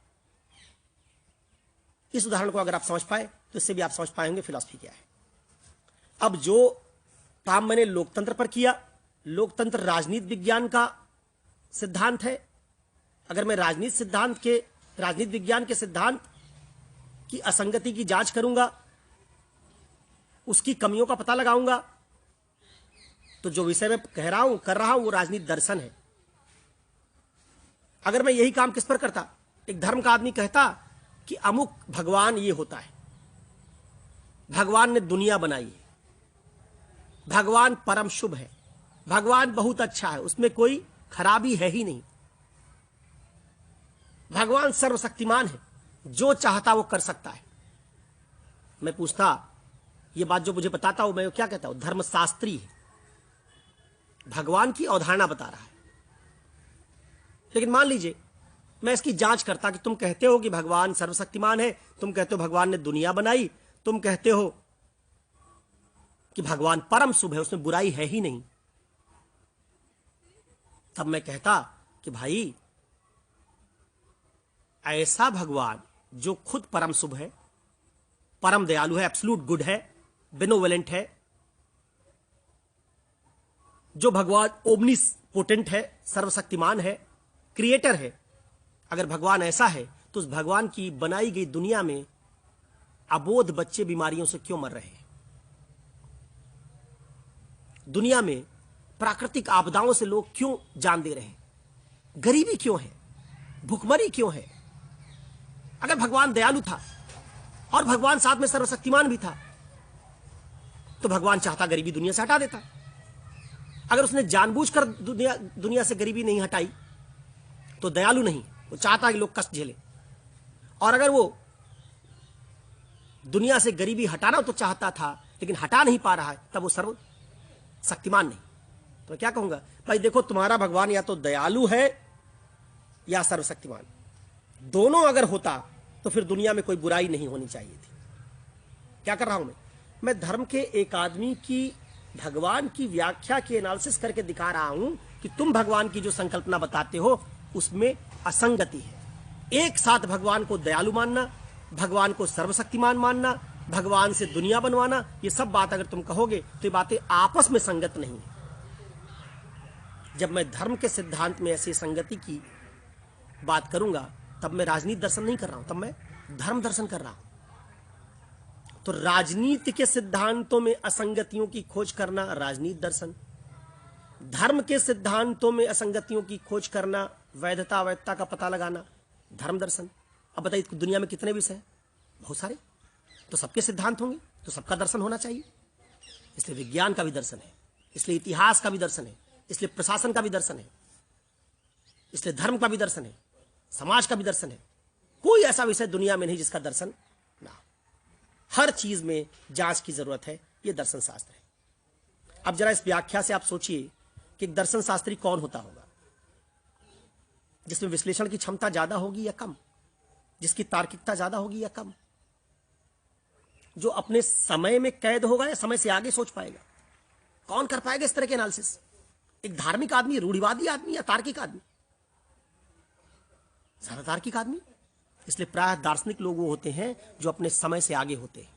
इस उदाहरण को अगर आप समझ पाए तो इससे भी आप समझ पाएंगे फिलॉसफी क्या है। अब जो काम मैंने लोकतंत्र पर किया, लोकतंत्र राजनीति विज्ञान का सिद्धांत है। अगर मैं राजनीति विज्ञान के सिद्धांत की असंगति की जांच करूंगा, उसकी कमियों का पता लगाऊंगा, तो जो विषय में कर रहा हूं वो राजनीति दर्शन है। अगर मैं यही काम किस पर करता, एक धर्म का आदमी कहता कि अमुक भगवान ये होता है, भगवान ने दुनिया बनाई है, भगवान परम शुभ है, भगवान बहुत अच्छा है, उसमें कोई खराबी है ही नहीं, भगवान सर्वशक्तिमान है, जो चाहता वो कर सकता है। मैं पूछता, ये बात जो मुझे बताता हूं मैं क्या कहता हूं? धर्मशास्त्री है, भगवान की अवधारणा बता रहा है। लेकिन मान लीजिए मैं इसकी जांच करता कि तुम कहते हो कि भगवान सर्वशक्तिमान है, तुम कहते हो भगवान ने दुनिया बनाई, तुम कहते हो कि भगवान परम शुभ है, उसमें बुराई है ही नहीं, तब मैं कहता कि भाई ऐसा भगवान जो खुद परम शुभ है, परम दयालु है, एब्सोल्यूट गुड है, बेनोवलेंट है, जो भगवान ओमनिस पोटेंट है, सर्वशक्तिमान है, क्रिएटर है, अगर भगवान ऐसा है तो उस भगवान की बनाई गई दुनिया में अबोध बच्चे बीमारियों से क्यों मर रहे हैं? दुनिया में प्राकृतिक आपदाओं से लोग क्यों जान दे रहे हैं? गरीबी क्यों है? भुखमरी क्यों है? अगर भगवान दयालु था और भगवान साथ में सर्वशक्तिमान भी था तो भगवान चाहता गरीबी दुनिया से हटा देता। अगर उसने जानबूझकर दुनिया से गरीबी नहीं हटाई तो दयालु नहीं, वो चाहता कि लोग कष्ट झेले। और अगर वो दुनिया से गरीबी हटाना तो चाहता था लेकिन हटा नहीं पा रहा है, तब वो सर्व शक्तिमान नहीं। तो मैं क्या कहूंगा, भाई देखो तुम्हारा भगवान या तो दयालु है या सर्वशक्तिमान, दोनों अगर होता तो फिर दुनिया में कोई बुराई नहीं होनी चाहिए थी। क्या कर रहा हूं मैं धर्म के एक आदमी की भगवान की व्याख्या की एनालिसिस करके दिखा रहा हूं कि तुम भगवान की जो संकल्पना बताते हो उसमें असंगति है। एक साथ भगवान को दयालु मानना, भगवान को सर्वशक्तिमान मानना, भगवान से दुनिया बनवाना, ये सब बात अगर तुम कहोगे तो ये बातें आपस में संगत नहीं है। जब मैं धर्म के सिद्धांत में ऐसी संगति की बात करूंगा तब मैं राजनीति दर्शन नहीं कर रहा हूं, तब मैं धर्म दर्शन कर रहा हूं। तो राजनीति के सिद्धांतों में असंगतियों की खोज करना राजनीति दर्शन, धर्म के सिद्धांतों में असंगतियों की खोज करना, वैधता अवैधता का पता लगाना धर्म दर्शन। अब बताइए दुनिया में कितने विषय हैं? बहुत सारे। तो सबके सिद्धांत होंगे तो सबका दर्शन होना चाहिए। इसलिए विज्ञान का भी दर्शन है, इसलिए इतिहास का भी दर्शन है, इसलिए प्रशासन का भी दर्शन है, इसलिए धर्म का भी दर्शन है, समाज का भी दर्शन है। कोई ऐसा विषय दुनिया में नहीं जिसका दर्शन ना हो। हर चीज में जांच की जरूरत है, यह दर्शन शास्त्र है। अब जरा इस व्याख्या से आप सोचिए कि एक दर्शन शास्त्री कौन होता होगा? जिसमें विश्लेषण की क्षमता ज्यादा होगी या कम? जिसकी तार्किकता ज्यादा होगी या कम? जो अपने समय में कैद होगा या समय से आगे सोच पाएगा? कौन कर पाएगा इस तरह के एनालिसिस? एक धार्मिक आदमी, रूढ़िवादी आदमी या तार्किक आदमी? ज्यादा तार्किक आदमी। इसलिए प्रायः दार्शनिक लोग वो होते हैं जो अपने समय से आगे होते हैं।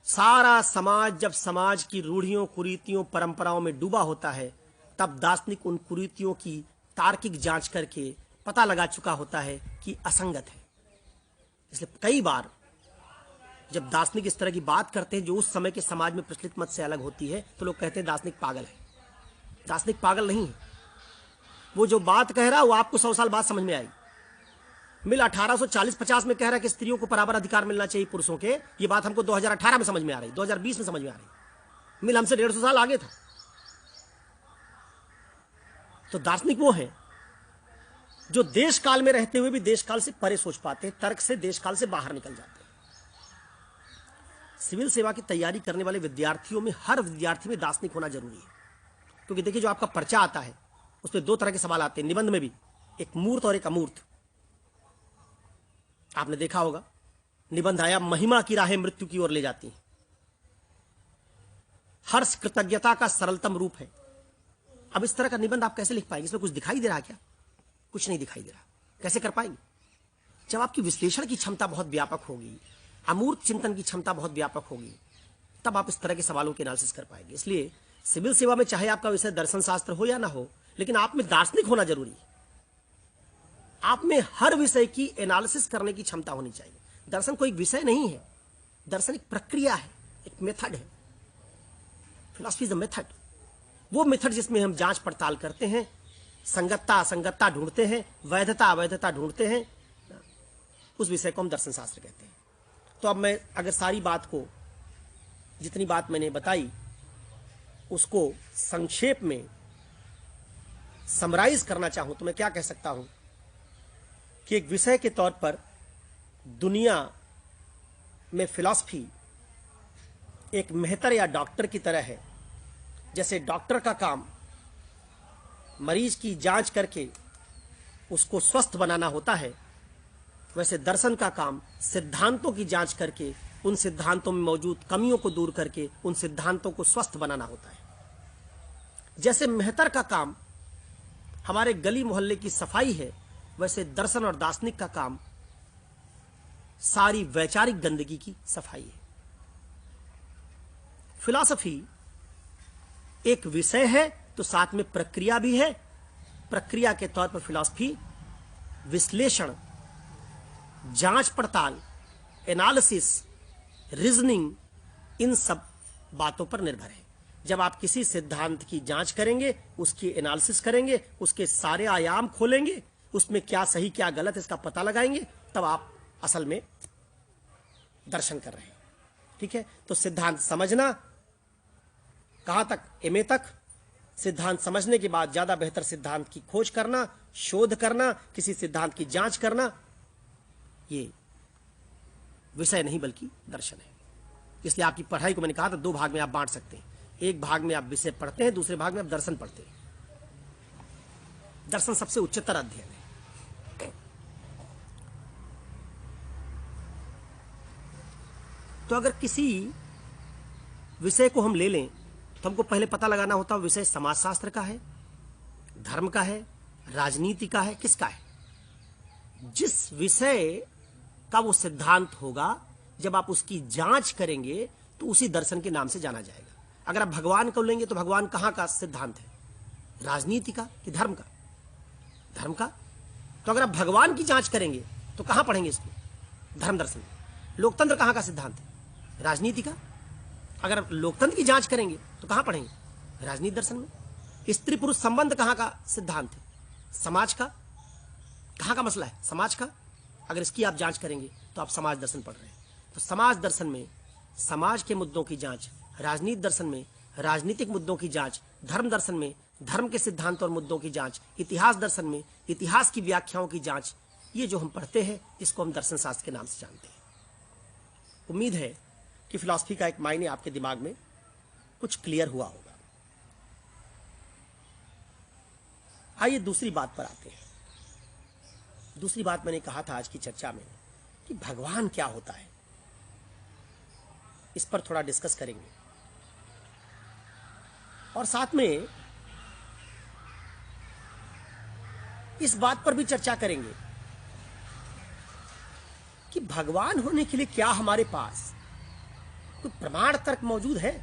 सारा समाज जब समाज की रूढ़ियों, कुरीतियों, परंपराओं में डूबा होता है तब दार्शनिक उन कुरीतियों की तार्किक जांच करके पता लगा चुका होता है कि असंगत है। इसलिए कई बार जब दार्शनिक इस तरह की बात करते हैं जो उस समय के समाज में प्रचलित मत से अलग होती है तो लोग कहते हैं दार्शनिक पागल है। दार्शनिक पागल नहीं है, वो जो बात कह रहा है वो आपको 100 साल बाद समझ में आएगी। मिल 1840-50 में कह रहा है कि स्त्रियों को बराबर अधिकार मिलना चाहिए पुरुषों के, ये बात हमको 2018 में समझ में आ रही, 2020 में समझ में आ रही। मिल हमसे 150 साल आगे था। तो दार्शनिक वो है जो देश काल में रहते हुए भी देश काल से परे सोच पाते हैं, तर्क से देश काल से बाहर निकल जाते हैं। सिविल सेवा की तैयारी करने वाले विद्यार्थियों में हर विद्यार्थी में दार्शनिक होना जरूरी है। क्योंकि देखिए जो आपका पर्चा आता है उसमें 2 तरह के सवाल आते हैं, निबंध में भी, एक मूर्त और एक अमूर्त। आपने देखा होगा निबंध आया महिमा की राहें मृत्यु की ओर ले जाती हैं। हर्ष कृतज्ञता का सरलतम रूप है। अब इस तरह का निबंध आप कैसे लिख पाएंगे? इसमें कुछ दिखाई दे रहा क्या? कुछ नहीं दिखाई दे रहा। कैसे कर पाएंगे? जब आपकी विश्लेषण की क्षमता बहुत व्यापक होगी, अमूर्त चिंतन की क्षमता बहुत व्यापक होगी, तब आप इस तरह के सवालों के एनालिसिस कर पाएंगे। इसलिए सिविल सेवा में चाहे आपका विषय दर्शन शास्त्र हो या ना हो, लेकिन आप में दार्शनिक होना जरूरी है। आप में हर विषय की एनालिसिस करने की क्षमता होनी चाहिए। दर्शन कोई विषय नहीं है, दर्शन एक प्रक्रिया है, एक मेथड है। फिलॉसफी इज अ मेथड, वो मेथड जिसमें हम जांच पड़ताल करते हैं, संगतता असंगतता ढूंढते हैं, वैधता अवैधता ढूंढते हैं, उस विषय को हम दर्शन शास्त्र कहते हैं। तो अब मैं अगर सारी बात को, जितनी बात मैंने बताई उसको संक्षेप में समराइज करना चाहूं तो मैं क्या कह सकता हूं कि एक विषय के तौर पर दुनिया में फिलॉसफी एक मेहतर या डॉक्टर की तरह है। जैसे डॉक्टर का काम मरीज की जांच करके उसको स्वस्थ बनाना होता है, वैसे दर्शन का काम सिद्धांतों की जांच करके उन सिद्धांतों में मौजूद कमियों को दूर करके उन सिद्धांतों को स्वस्थ बनाना होता है। जैसे मेहतर का काम हमारे गली मोहल्ले की सफाई है, वैसे दर्शन और दार्शनिक का काम सारी वैचारिक गंदगी की सफाई है। फिलॉसफी एक विषय है तो साथ में प्रक्रिया भी है। प्रक्रिया के तौर पर फिलॉसफी विश्लेषण, जांच पड़ताल, एनालिसिस, रीजनिंग, इन सब बातों पर निर्भर है। जब आप किसी सिद्धांत की जांच करेंगे, उसकी एनालिसिस करेंगे, उसके सारे आयाम खोलेंगे, उसमें क्या सही क्या गलत इसका पता लगाएंगे, तब आप असल में दर्शन कर रहे हैं। ठीक है, तो सिद्धांत समझना कहां तक? एमए तक। सिद्धांत समझने के बाद ज्यादा बेहतर सिद्धांत की खोज करना, शोध करना, किसी सिद्धांत की जांच करना, ये विषय नहीं बल्कि दर्शन है। इसलिए आपकी पढ़ाई को मैंने कहा था 2 भाग में आप बांट सकते हैं। एक भाग में आप विषय पढ़ते हैं, दूसरे भाग में आप दर्शन पढ़ते हैं। दर्शन सबसे उच्चतर अध्ययन है। तो अगर किसी विषय को हम ले लें तो हमको पहले पता लगाना होता है विषय समाजशास्त्र का है, धर्म का है, राजनीति का है, किसका है। जिस विषय का वो सिद्धांत होगा, जब आप उसकी जांच करेंगे तो उसी दर्शन के नाम से जाना जाएगा। अगर आप भगवान को लेंगे तो भगवान कहां का सिद्धांत है? राजनीति का कि धर्म का? धर्म का। तो अगर आप भगवान की जांच करेंगे तो कहां पढ़ेंगे इसको? धर्म दर्शन में। लोकतंत्र कहां का सिद्धांत है? राजनीति का। अगर आप लोकतंत्र की जांच करेंगे तो कहां पढ़ेंगे? राजनीति दर्शन में। स्त्री पुरुष संबंध कहां का सिद्धांत है? समाज का। कहां का मसला है? समाज का। अगर इसकी आप जांच करेंगे तो आप समाज दर्शन पढ़ रहे हैं। तो समाज दर्शन में समाज के मुद्दों की जांच, राजनीति दर्शन में राजनीतिक मुद्दों की जांच, धर्म दर्शन में धर्म के सिद्धांत और मुद्दों की जांच, इतिहास दर्शन में इतिहास की व्याख्याओं की जांच, ये जो हम पढ़ते हैं इसको हम दर्शन शास्त्र के नाम से जानते हैं। उम्मीद है कि फिलॉसफी का एक मायने आपके दिमाग में कुछ क्लियर हुआ होगा। आइए दूसरी बात पर आते हैं। दूसरी बात मैंने कहा था आज की चर्चा में कि भगवान क्या होता है, इस पर थोड़ा डिस्कस करेंगे और साथ में इस बात पर भी चर्चा करेंगे कि भगवान होने के लिए क्या हमारे पास कोई प्रमाण तर्क मौजूद है?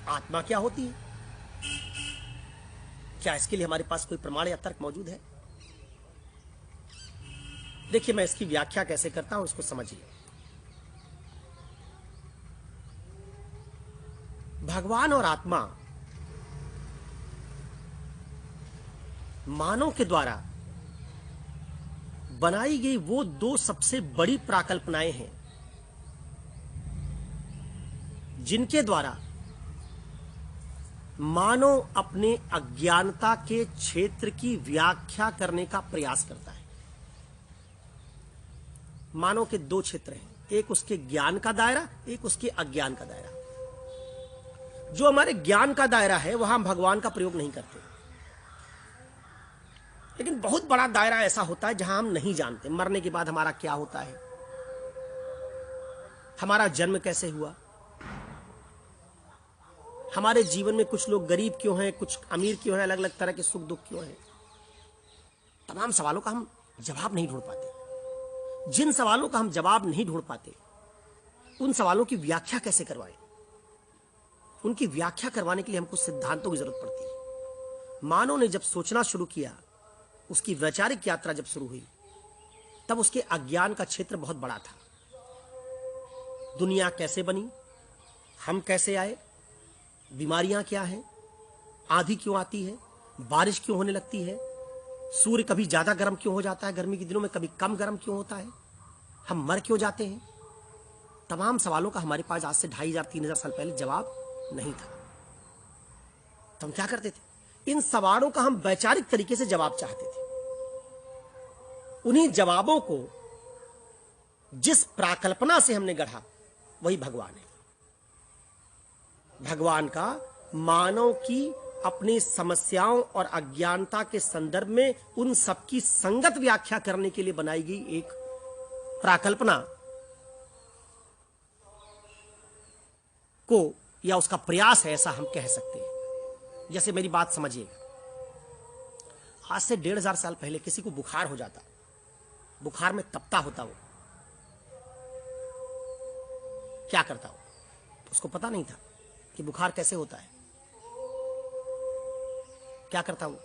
आत्मा क्या होती है, क्या इसके लिए हमारे पास कोई प्रमाण या तर्क मौजूद है? देखिए, मैं इसकी व्याख्या कैसे करता हूं, इसको समझिए। भगवान और आत्मा मानव के द्वारा बनाई गई वो 2 सबसे बड़ी प्राकल्पनाएं हैं जिनके द्वारा मानव अपने अज्ञानता के क्षेत्र की व्याख्या करने का प्रयास करता है। मानव के 2 क्षेत्र हैं, एक उसके ज्ञान का दायरा, एक उसके अज्ञान का दायरा। जो हमारे ज्ञान का दायरा है वहां हम भगवान का प्रयोग नहीं करते, लेकिन बहुत बड़ा दायरा ऐसा होता है जहां हम नहीं जानते मरने के बाद हमारा क्या होता है, हमारा जन्म कैसे हुआ, हमारे जीवन में कुछ लोग गरीब क्यों हैं, कुछ अमीर क्यों हैं, अलग अलग तरह के सुख दुख क्यों हैं। तमाम सवालों का हम जवाब नहीं ढूंढ पाते। जिन सवालों का हम जवाब नहीं ढूंढ पाते उन सवालों की व्याख्या कैसे करवाएं? उनकी व्याख्या करवाने के लिए हमको सिद्धांतों की जरूरत पड़ती है। मानव ने जब सोचना शुरू किया, उसकी वैचारिक यात्रा जब शुरू हुई, तब उसके अज्ञान का क्षेत्र बहुत बड़ा था। दुनिया कैसे बनी, हम कैसे आए, बीमारियां क्या हैं, आंधी क्यों आती है, बारिश क्यों होने लगती है, सूर्य कभी ज्यादा गर्म क्यों हो जाता है गर्मी के दिनों में, कभी कम गर्म क्यों होता है, हम मर क्यों जाते हैं। तमाम सवालों का हमारे पास आज से 2500-3000 साल पहले जवाब नहीं था। तो हम क्या करते थे? इन सवालों का हम वैचारिक तरीके से जवाब चाहते थे। उन्हीं जवाबों को जिस प्राकल्पना से हमने गढ़ा वही भगवान है। भगवान का मानव की अपनी समस्याओं और अज्ञानता के संदर्भ में उन सबकी संगत व्याख्या करने के लिए बनाई गई एक प्राकल्पना को या उसका प्रयास है, ऐसा हम कह सकते हैं। जैसे मेरी बात समझिएगा, आज से 1500 साल पहले किसी को बुखार हो जाता, बुखार में तपता होता, वो क्या करता? हो उसको पता नहीं था कि बुखार कैसे होता है। क्या करता वो?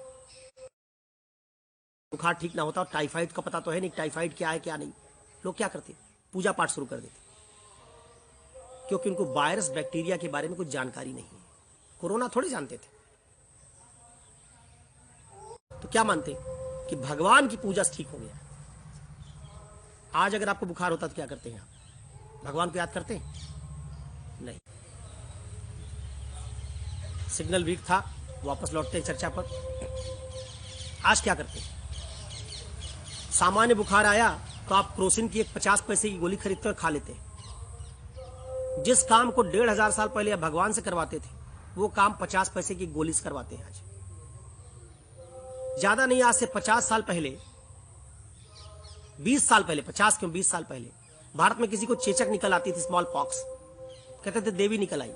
बुखार ठीक ना होता, और टाइफाइड का पता तो है नहीं, टाइफाइड क्या है क्या नहीं। लोग क्या करते? पूजा पाठ शुरू कर देते, क्योंकि उनको वायरस बैक्टीरिया के बारे में कुछ जानकारी नहीं है। कोरोना थोड़े जानते थे, तो क्या मानते कि भगवान की पूजा से ठीक हो गया। आज अगर आपको बुखार होता तो क्या करते हैं आप? भगवान को याद करते हैं? नहीं। सिग्नल वीक था, वापस लौटते हैं चर्चा पर। आज क्या करते हैं? सामान्य बुखार आया तो आप क्रोसिन की एक 50 पैसे की गोली खरीदते और खा लेते हैं। जिस काम को 1500 साल पहले आप भगवान से करवाते थे, वो काम 50 पैसे की गोली से करवाते हैं आज। ज्यादा नहीं, आज से 50 साल पहले, 20 साल पहले, 50 क्यों 20 साल पहले भारत में किसी को चेचक निकल आती थी, स्मॉल पॉक्स, कहते थे देवी निकल आई,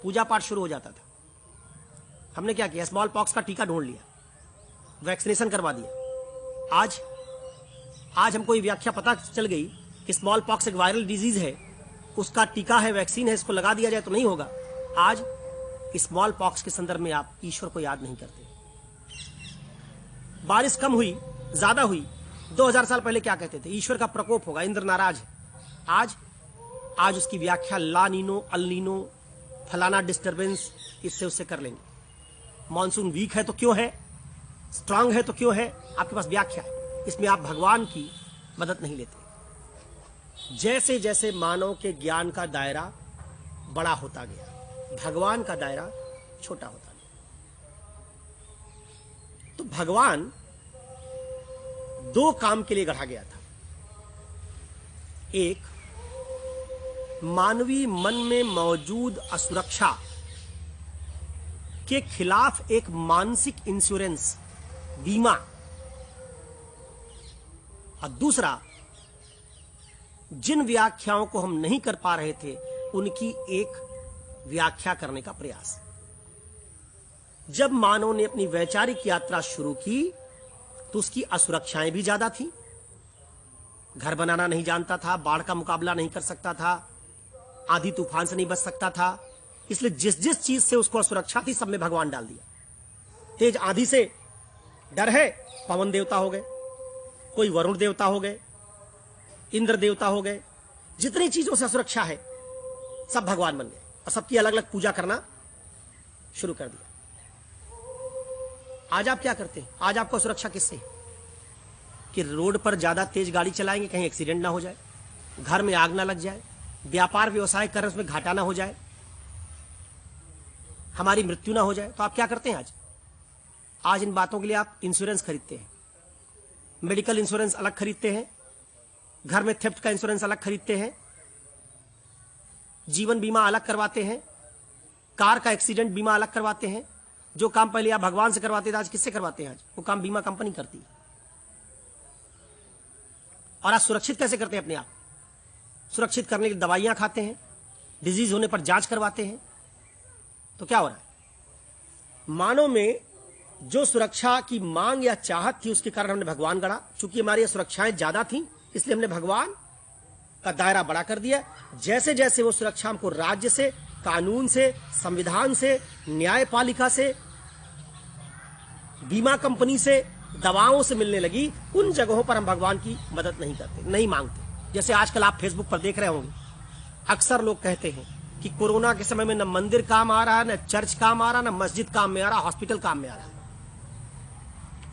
पूजा पाठ शुरू हो जाता था। हमने क्या किया? स्मॉल पॉक्स का टीका ढूंढ लिया, वैक्सीनेशन करवा दिया। आज हमको ये व्याख्या पता चल गई कि स्मॉल पॉक्स एक वायरल डिजीज है, उसका टीका है, वैक्सीन है, इसको लगा दिया जाए तो नहीं होगा। आज स्मॉल पॉक्स के संदर्भ में आप ईश्वर को याद नहीं करते। बारिश कम हुई, ज्यादा हुई, 2000 साल पहले क्या कहते थे? ईश्वर का प्रकोप होगा, इंद्र नाराज है। आज उसकी व्याख्या ला नीनो, अल नीनो, फलाना डिस्टर्बेंस, इससे उससे कर लेंगे। मॉनसून वीक है तो क्यों है, स्ट्रांग है तो क्यों है, आपके पास व्याख्या है। इसमें आप भगवान की मदद नहीं लेते। जैसे जैसे मानव के ज्ञान का दायरा बड़ा होता गया, भगवान का दायरा छोटा होता गया। तो भगवान दो काम के लिए गढ़ा गया था। एक, मानवीय मन में मौजूद असुरक्षा के खिलाफ एक मानसिक इंश्योरेंस, बीमा, और दूसरा, जिन व्याख्याओं को हम नहीं कर पा रहे थे उनकी एक व्याख्या करने का प्रयास। जब मानव ने अपनी वैचारिक यात्रा शुरू की तो उसकी असुरक्षाएं भी ज्यादा थी। घर बनाना नहीं जानता था, बाढ़ का मुकाबला नहीं कर सकता था, आंधी तूफान से नहीं बच सकता था। इसलिए जिस जिस चीज से उसको असुरक्षा थी, सब में भगवान डाल दिया। तेज आंधी से डर है, पवन देवता हो गए, कोई वरुण देवता हो गए, इंद्र देवता हो गए। जितनी चीजों से सुरक्षा है सब भगवान बन गए, और सबकी अलग अलग पूजा करना शुरू कर दिया। आज आप क्या करते हैं? आज आपको सुरक्षा किससे है? कि रोड पर ज्यादा तेज गाड़ी चलाएंगे, कहीं एक्सीडेंट ना हो जाए, घर में आग ना लग जाए, व्यापार व्यवसाय कर उसमें घाटा ना हो जाए, हमारी मृत्यु ना हो जाए। तो आप क्या करते हैं? आज इन बातों के लिए आप इंश्योरेंस खरीदते हैं। मेडिकल इंश्योरेंस अलग खरीदते हैं, घर में थेफ्ट का इंश्योरेंस अलग खरीदते हैं, जीवन बीमा अलग करवाते हैं, कार का एक्सीडेंट बीमा अलग करवाते हैं। जो काम पहले आप भगवान से करवाते थे, आज किससे करवाते हैं? आज वो काम बीमा कंपनी करती है। और आज सुरक्षित कैसे करते हैं अपने आप? सुरक्षित करने की दवाइयां खाते हैं, डिजीज होने पर जांच करवाते हैं। तो क्या हो रहा है? मानव में जो सुरक्षा की मांग या चाहत थी, उसके कारण हमने भगवान गढ़ा। चूंकि हमारी सुरक्षाएं ज्यादा थी, इसलिए हमने भगवान का दायरा बड़ा कर दिया। जैसे जैसे वो सुरक्षा हमको राज्य से, कानून से, संविधान से, न्यायपालिका से, बीमा कंपनी से, दवाओं से मिलने लगी, उन जगहों पर हम भगवान की मदद नहीं करते, नहीं मांगते। जैसे आजकल आप फेसबुक पर देख रहे होंगे, अक्सर लोग कहते हैं कि कोरोना के समय में न मंदिर काम आ रहा, न चर्च काम आ रहा, न मस्जिद काम में आ रहा, हॉस्पिटल काम में आ रहा।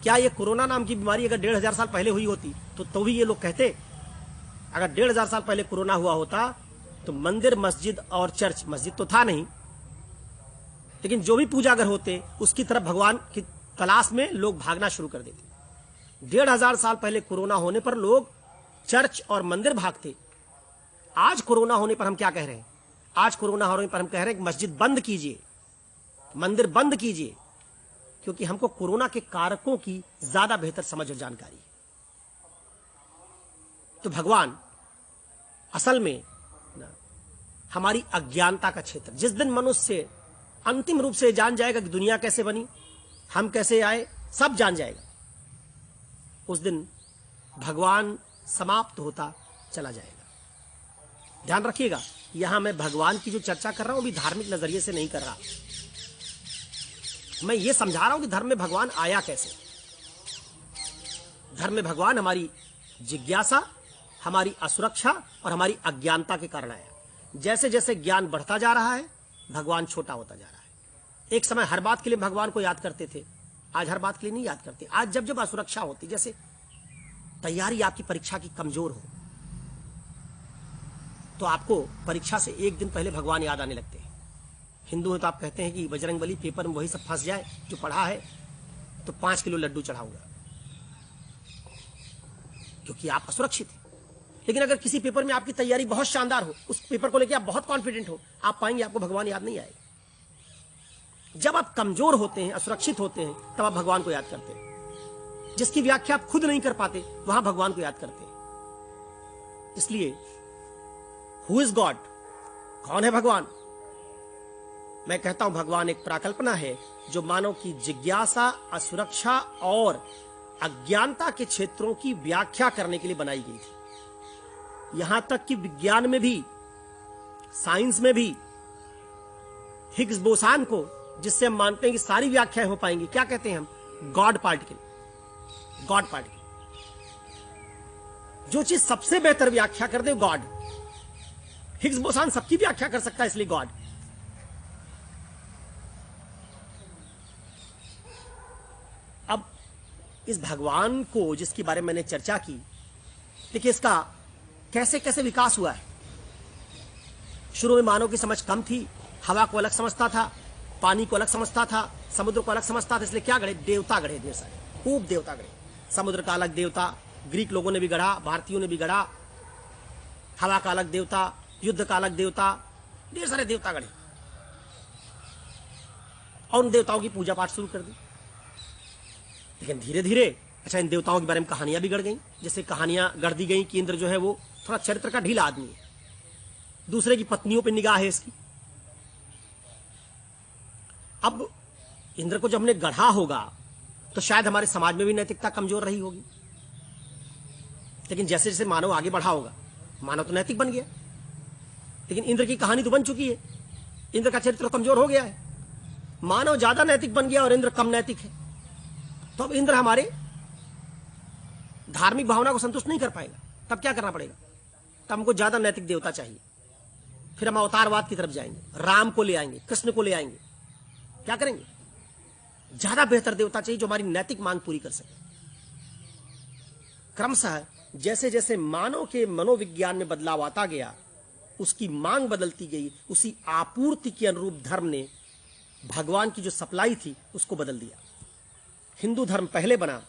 क्या ये कोरोना नाम की बीमारी अगर 1500 साल पहले हुई होती तो भी ये लोग कहते? अगर 1500 साल पहले कोरोना हुआ होता तो मंदिर, मस्जिद और चर्च, मस्जिद तो था नहीं, लेकिन जो भी पूजा घर होते उसकी तरफ भगवान की तलाश में लोग भागना शुरू कर देते। 1500 साल पहले कोरोना होने पर लोग चर्च और मंदिर भागते। आज कोरोना होने पर हम क्या कह रहे हैं? आज कोरोना होने पर हम कह रहे हैं कि मस्जिद बंद कीजिए, मंदिर बंद कीजिए, क्योंकि हमको कोरोना के कारकों की ज्यादा बेहतर समझ और जानकारी है। तो भगवान असल में ना, हमारी अज्ञानता का क्षेत्र। जिस दिन मनुष्य अंतिम रूप से जान जाएगा कि दुनिया कैसे बनी, हम कैसे आए, सब जान जाएगा, उस दिन भगवान समाप्त होता चला जाएगा। ध्यान रखिएगा, यहां मैं भगवान की जो चर्चा कर रहा हूं भी धार्मिक नजरिए से नहीं कर रहा। मैं ये समझा रहा हूं कि धर्म में भगवान आया कैसे। धर्म में भगवान हमारी जिज्ञासा, हमारी असुरक्षा और हमारी अज्ञानता के कारण आया। जैसे जैसे ज्ञान बढ़ता जा रहा है, भगवान छोटा होता जा रहा है। एक समय हर बात के लिए भगवान को याद करते थे, आज हर बात के लिए नहीं याद करते। आज जब जब असुरक्षा होती, जैसे तैयारी आपकी परीक्षा की कमजोर हो, तो आपको परीक्षा से एक दिन पहले भगवान याद आने लगते हैं। हिंदू हैं तो आप कहते हैं कि बजरंगबली पेपर में वही सब फंस जाए जो पढ़ा है तो 5 किलो लड्डू चढ़ाऊंगा, क्योंकि आप असुरक्षित हैं। लेकिन अगर किसी पेपर में आपकी तैयारी बहुत शानदार हो, उस पेपर को लेकर आप बहुत कॉन्फिडेंट हो, आप पाएंगे आपको भगवान याद नहीं आएगा। जब आप कमजोर होते हैं, असुरक्षित होते हैं, तब आप भगवान को याद करते हैं। जिसकी व्याख्या आप खुद नहीं कर पाते, वहां भगवान को याद करते हैं। इसलिए हु इज गॉड, कौन है भगवान? मैं कहता हूं भगवान एक प्राकल्पना है जो मानव की जिज्ञासा, असुरक्षा और अज्ञानता के क्षेत्रों की व्याख्या करने के लिए बनाई गई थी। यहां तक कि विज्ञान में भी, साइंस में भी हिग्स बोसान को, जिससे हम मानते हैं कि सारी व्याख्याएं हो पाएंगी, क्या कहते हैं हम? God particle. गॉड पार्टिकल, जो चीज सबसे बेहतर व्याख्या कर दे, गॉड। हिग्स बोसान सबकी व्याख्या कर सकता है, इसलिए गॉड। अब इस भगवान को जिसके बारे में मैंने चर्चा की, देखिए इसका कैसे कैसे विकास हुआ है। शुरू में मानव की समझ कम थी, हवा को अलग समझता था, पानी को अलग समझता था, समुद्र को अलग समझता था। इसलिए क्या गढ़े? देवता गढ़े, ढेर सारे, खूब देवता गढ़े। समुद्र का अलग देवता ग्रीक लोगों ने भी गढ़ा, भारतीयों ने भी गढ़ा। हवा का अलग देवता, युद्ध का अलग देवता, ढेर सारे देवता गढ़े, और उन देवताओं की पूजा पाठ शुरू कर दी। लेकिन धीरे धीरे अच्छा, इन देवताओं के बारे में कहानियां भी गढ़ गई। जैसे कहानियां गढ़ दी गई कि इंद्र जो है वो थोड़ा चरित्र का ढीला आदमी है, दूसरे की पत्नियों पर निगाह है इसकी। अब इंद्र को जब हमने गढ़ा होगा तो शायद हमारे समाज में भी नैतिकता कमजोर रही होगी। लेकिन जैसे जैसे मानव आगे बढ़ा होगा, मानव तो नैतिक बन गया। लेकिन इंद्र की कहानी तो बन चुकी है, इंद्र का चरित्र कमजोर हो गया है। मानव ज्यादा नैतिक बन गया और इंद्र कम नैतिक है। तो अब इंद्र हमारे धार्मिक भावना को संतुष्ट नहीं कर पाएगा। तब क्या करना पड़ेगा? तब हमको ज्यादा नैतिक देवता चाहिए। फिर हम अवतारवाद की तरफ जाएंगे, राम को ले आएंगे, कृष्ण को ले आएंगे। क्या करेंगे? ज्यादा बेहतर देवता चाहिए जो हमारी नैतिक मांग पूरी कर सके। क्रमशः जैसे जैसे मानव के मनोविज्ञान में बदलाव आता गया, उसकी मांग बदलती गई, उसी आपूर्ति के अनुरूप धर्म ने भगवान की जो सप्लाई थी उसको बदल दिया। हिंदू धर्म पहले बना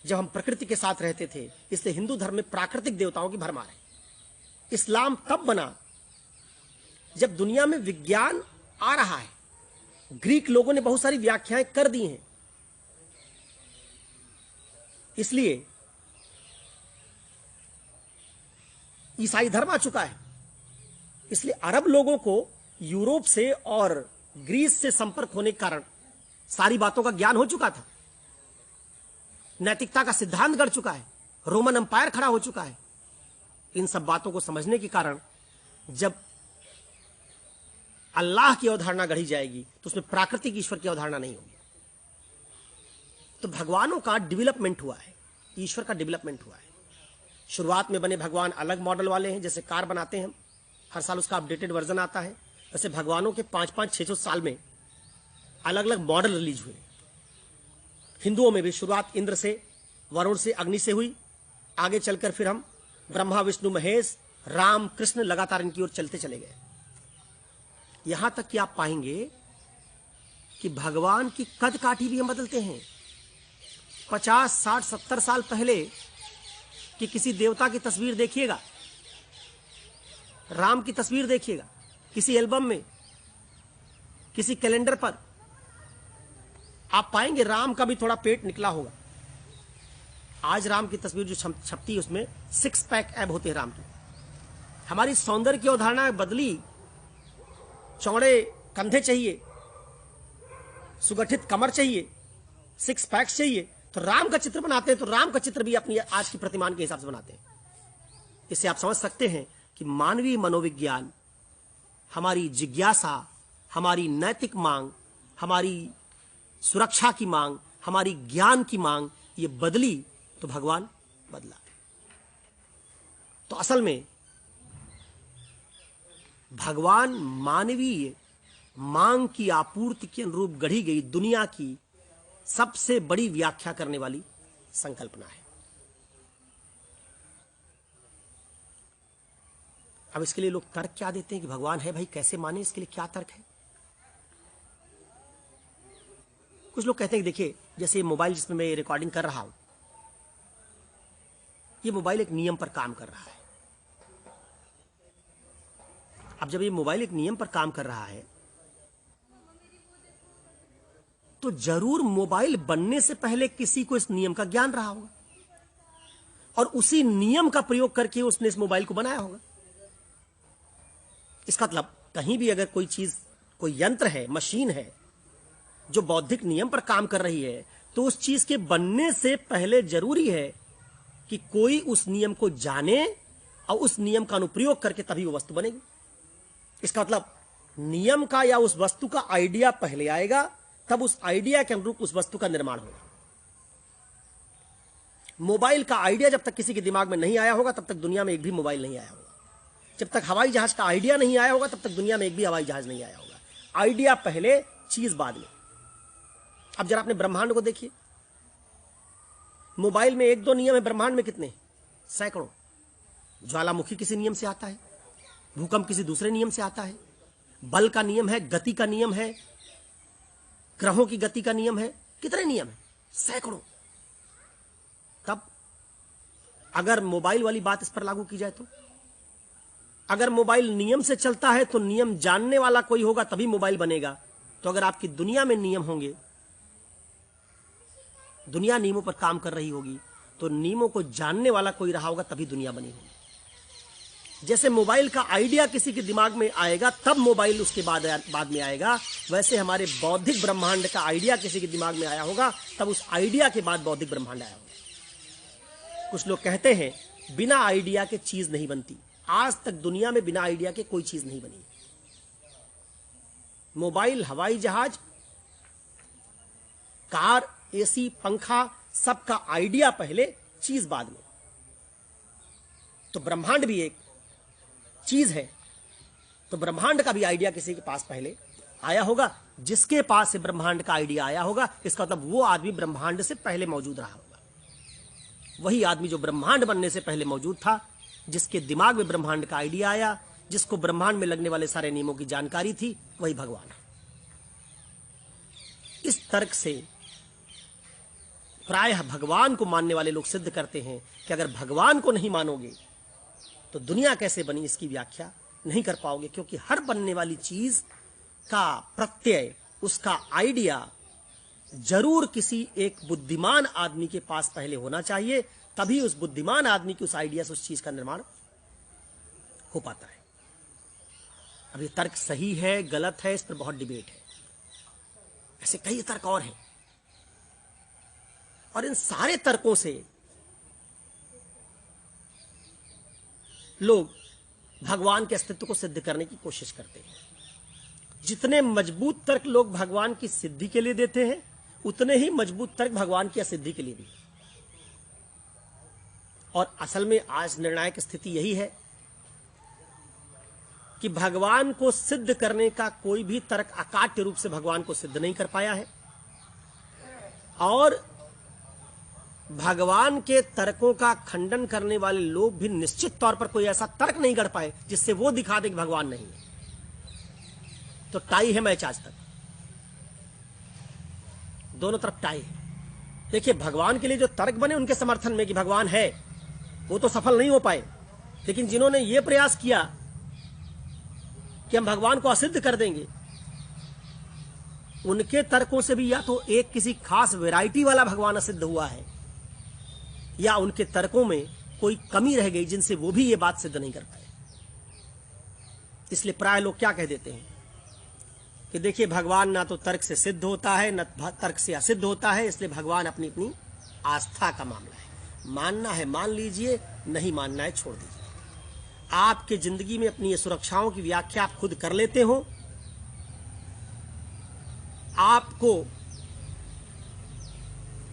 जब हम प्रकृति के साथ रहते थे, इसलिए हिंदू धर्म में प्राकृतिक देवताओं की भरमार है। इस्लाम तब बना जब दुनिया में विज्ञान आ रहा है। ग्रीक लोगों ने बहुत सारी व्याख्याएं कर दी हैं, इसलिए ईसाई धर्म आ चुका है। इसलिए अरब लोगों को यूरोप से और ग्रीस से संपर्क होने के कारण सारी बातों का ज्ञान हो चुका था। नैतिकता का सिद्धांत गढ़ चुका है, रोमन अंपायर खड़ा हो चुका है। इन सब बातों को समझने के कारण जब अल्लाह की अवधारणा गढ़ी जाएगी तो उसमें प्राकृतिक ईश्वर की अवधारणा नहीं होगी। तो भगवानों का डेवलपमेंट हुआ है, ईश्वर का डेवलपमेंट हुआ है। शुरुआत में बने भगवान अलग मॉडल वाले हैं, जैसे कार बनाते हैं हम, हर साल उसका अपडेटेड वर्जन आता है। वैसे भगवानों के 5-5, 600 साल में अलग अलग मॉडल रिलीज हुए। हिंदुओं में भी शुरुआत इंद्र से, वरुण से, अग्नि से हुई। आगे चलकर फिर हम ब्रह्मा, विष्णु, महेश, राम, कृष्ण लगातार इनकी ओर चलते चले गए। यहां तक कि आप पाएंगे कि भगवान की कद काठी भी हम बदलते हैं। 50, 60, 70 साल पहले कि किसी देवता की तस्वीर देखिएगा, राम की तस्वीर देखिएगा किसी एल्बम में, किसी कैलेंडर पर, आप पाएंगे राम का भी थोड़ा पेट निकला होगा। आज राम की तस्वीर जो छपती है उसमें 6 पैक एब होते हैं राम की। हमारी सौंदर्य की अवधारणा बदली, चौड़े कंधे चाहिए, सुगठित कमर चाहिए, सिक्स पैक्स चाहिए, तो राम का चित्र बनाते हैं, तो राम का चित्र भी अपनी आज की प्रतिमान के हिसाब से बनाते हैं। इससे आप समझ सकते हैं कि मानवीय मनोविज्ञान, हमारी जिज्ञासा, हमारी नैतिक मांग, हमारी सुरक्षा की मांग, हमारी ज्ञान की मांग, ये बदली तो भगवान बदला। तो असल में भगवान मानवीय मांग की आपूर्ति के अनुरूप गढ़ी गई दुनिया की सबसे बड़ी व्याख्या करने वाली संकल्पना है। अब इसके लिए लोग तर्क क्या देते हैं कि भगवान है, भाई कैसे माने, इसके लिए क्या तर्क है? कुछ लोग कहते हैं कि देखिए, जैसे ये मोबाइल जिसमें मैं रिकॉर्डिंग कर रहा हूं, ये मोबाइल एक नियम पर काम कर रहा है। अब जब ये मोबाइल एक नियम पर काम कर रहा है, तो जरूर मोबाइल बनने से पहले किसी को इस नियम का ज्ञान रहा होगा और उसी नियम का प्रयोग करके उसने इस मोबाइल को बनाया होगा। इसका मतलब कहीं भी अगर कोई चीज, कोई यंत्र है, मशीन है जो बौद्धिक नियम पर काम कर रही है, तो उस चीज के बनने से पहले जरूरी है कि कोई उस नियम को जाने और उस नियम का अनुप्रयोग करके तभी वो वस्तु बनेगी। इसका मतलब नियम का या उस वस्तु का आइडिया पहले आएगा, तब उस आइडिया के अनुरूप उस वस्तु का निर्माण होगा। मोबाइल का आइडिया जब तक किसी के दिमाग में नहीं आया होगा, तब तक दुनिया में एक भी मोबाइल नहीं आया होगा। जब तक हवाई जहाज का आइडिया नहीं आया होगा, तब तक दुनिया में एक भी हवाई जहाज नहीं आया होगा। आइडिया पहले, चीज बाद में। अब जरा अपने ब्रह्मांड को देखिए, मोबाइल में एक दो नियम है, ब्रह्मांड में कितने? सैकड़ों। ज्वालामुखी किसी नियम से आता है, भूकंप किसी दूसरे नियम से आता है, बल का नियम है, गति का नियम है, ग्रहों की गति का नियम है, कितने नियम है? सैकड़ों। तब अगर मोबाइल वाली बात इस पर लागू की जाए तो अगर मोबाइल नियम से चलता है तो नियम जानने वाला कोई होगा तभी मोबाइल बनेगा। तो अगर आपकी दुनिया में नियम होंगे, दुनिया नियमों पर काम कर रही होगी, तो नियमों को जानने वाला कोई रहा होगा तभी दुनिया बनी होगी। जैसे मोबाइल का आइडिया किसी के दिमाग में आएगा तब मोबाइल उसके बाद में आएगा, वैसे हमारे बौद्धिक ब्रह्मांड का आइडिया किसी के दिमाग में आया होगा तब उस आइडिया के बाद बौद्धिक ब्रह्मांड आया होगा। कुछ लोग कहते हैं बिना आइडिया के चीज नहीं बनती। आज तक दुनिया में बिना आइडिया के कोई चीज नहीं बनी। मोबाइल, हवाई जहाज, कार, एसी, पंखा, सबका आइडिया पहले, चीज बाद में। तो ब्रह्मांड भी एक चीज है, तो ब्रह्मांड का भी आइडिया किसी के पास पहले आया होगा। जिसके पास से ब्रह्मांड का आइडिया आया होगा, इसका मतलब वो आदमी ब्रह्मांड से पहले मौजूद रहा होगा। वही आदमी जो ब्रह्मांड बनने से पहले मौजूद था, जिसके दिमाग में ब्रह्मांड का आइडिया आया, जिसको ब्रह्मांड में लगने वाले सारे नियमों की जानकारी थी, वही भगवान है। इस तर्क से प्रायः भगवान को मानने वाले लोग सिद्ध करते हैं कि अगर भगवान को नहीं मानोगे तो दुनिया कैसे बनी, इसकी व्याख्या नहीं कर पाओगे। क्योंकि हर बनने वाली चीज का प्रत्यय, उसका आइडिया जरूर किसी एक बुद्धिमान आदमी के पास पहले होना चाहिए, तभी उस बुद्धिमान आदमी की उस आइडिया से उस चीज का निर्माण हो पाता है। अब ये तर्क सही है, गलत है, इस पर बहुत डिबेट है। ऐसे कई तर्क और हैं, और इन सारे तर्कों से लोग भगवान के अस्तित्व को सिद्ध करने की कोशिश करते हैं। जितने मजबूत तर्क लोग भगवान की सिद्धि के लिए देते हैं, उतने ही मजबूत तर्क भगवान की असिद्धि के लिए भी। और असल में आज निर्णायक स्थिति यही है कि भगवान को सिद्ध करने का कोई भी तर्क अकाट्य रूप से भगवान को सिद्ध नहीं कर पाया है, और भगवान के तर्कों का खंडन करने वाले लोग भी निश्चित तौर पर कोई ऐसा तर्क नहीं कर पाए जिससे वो दिखा दे कि भगवान नहीं है। तो टाई है मैच आज तक, दोनों तरफ टाई है। देखिए, भगवान के लिए जो तर्क बने उनके समर्थन में कि भगवान है, वो तो सफल नहीं हो पाए। लेकिन जिन्होंने ये प्रयास किया कि हम भगवान को असिद्ध कर देंगे, उनके तर्कों से भी या तो एक किसी खास वैरायटी वाला भगवान असिद्ध हुआ है, या उनके तर्कों में कोई कमी रह गई जिनसे वो भी ये बात सिद्ध नहीं कर पाए। इसलिए प्राय लोग क्या कह देते हैं कि देखिए भगवान ना तो तर्क से सिद्ध होता है न तर्क से असिद्ध होता है, इसलिए भगवान अपनी अपनी आस्था का मामला है। मानना है मान लीजिए, नहीं मानना है छोड़ दीजिए। आपके जिंदगी में अपनी सुरक्षाओं की व्याख्या आप खुद कर लेते हो, आपको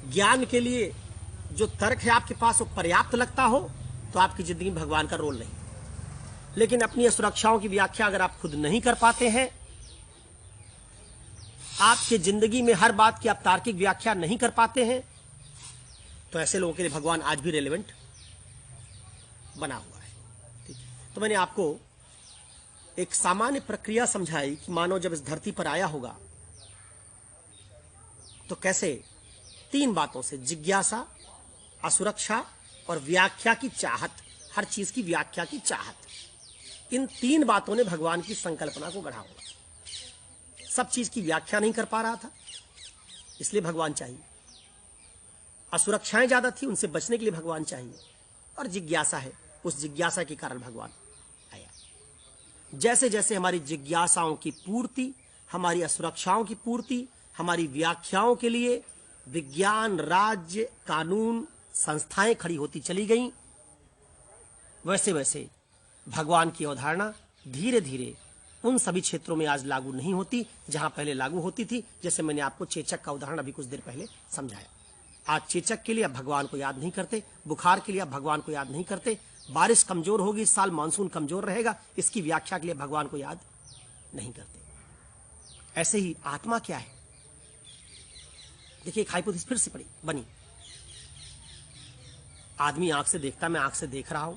ज्ञान के लिए जो तर्क है आपके पास वो पर्याप्त लगता हो, तो आपकी जिंदगी में भगवान का रोल नहीं। लेकिन अपनी सुरक्षाओं की व्याख्या अगर आप खुद नहीं कर पाते हैं, आपके जिंदगी में हर बात की आप तार्किक व्याख्या नहीं कर पाते हैं, तो ऐसे लोगों के लिए भगवान आज भी रेलेवेंट बना हुआ है। ठीक है, तो मैंने आपको एक सामान्य प्रक्रिया समझाई कि मानव जब इस धरती पर आया होगा तो कैसे 3 बातों से, जिज्ञासा, असुरक्षा और व्याख्या की चाहत, हर चीज की व्याख्या की चाहत, इन 3 बातों ने भगवान की संकल्पना को गढ़ा होगा। सब चीज की व्याख्या नहीं कर पा रहा था, इसलिए भगवान चाहिए। असुरक्षाएं ज्यादा थी, उनसे बचने के लिए भगवान चाहिए। और जिज्ञासा है, उस जिज्ञासा के कारण भगवान आया। जैसे जैसे हमारी जिज्ञासाओं की पूर्ति, हमारी असुरक्षाओं की पूर्ति, हमारी व्याख्याओं के लिए विज्ञान, राज्य, कानून, संस्थाएं खड़ी होती चली गईं, वैसे वैसे भगवान की अवधारणा धीरे धीरे उन सभी क्षेत्रों में आज लागू नहीं होती जहां पहले लागू होती थी। जैसे मैंने आपको चेचक का उदाहरण अभी कुछ देर पहले समझाया। आज चेचक के लिए आप भगवान को याद नहीं करते, बुखार के लिए आप भगवान को याद नहीं करते, बारिश कमजोर होगी, इस साल मानसून कमजोर रहेगा, इसकी व्याख्या के लिए भगवान को याद नहीं करते। ऐसे ही आत्मा क्या है? देखिए, एक हाइपोथेसिस फिर से बनी। आदमी आंख से देखता, मैं आंख से देख रहा हूं,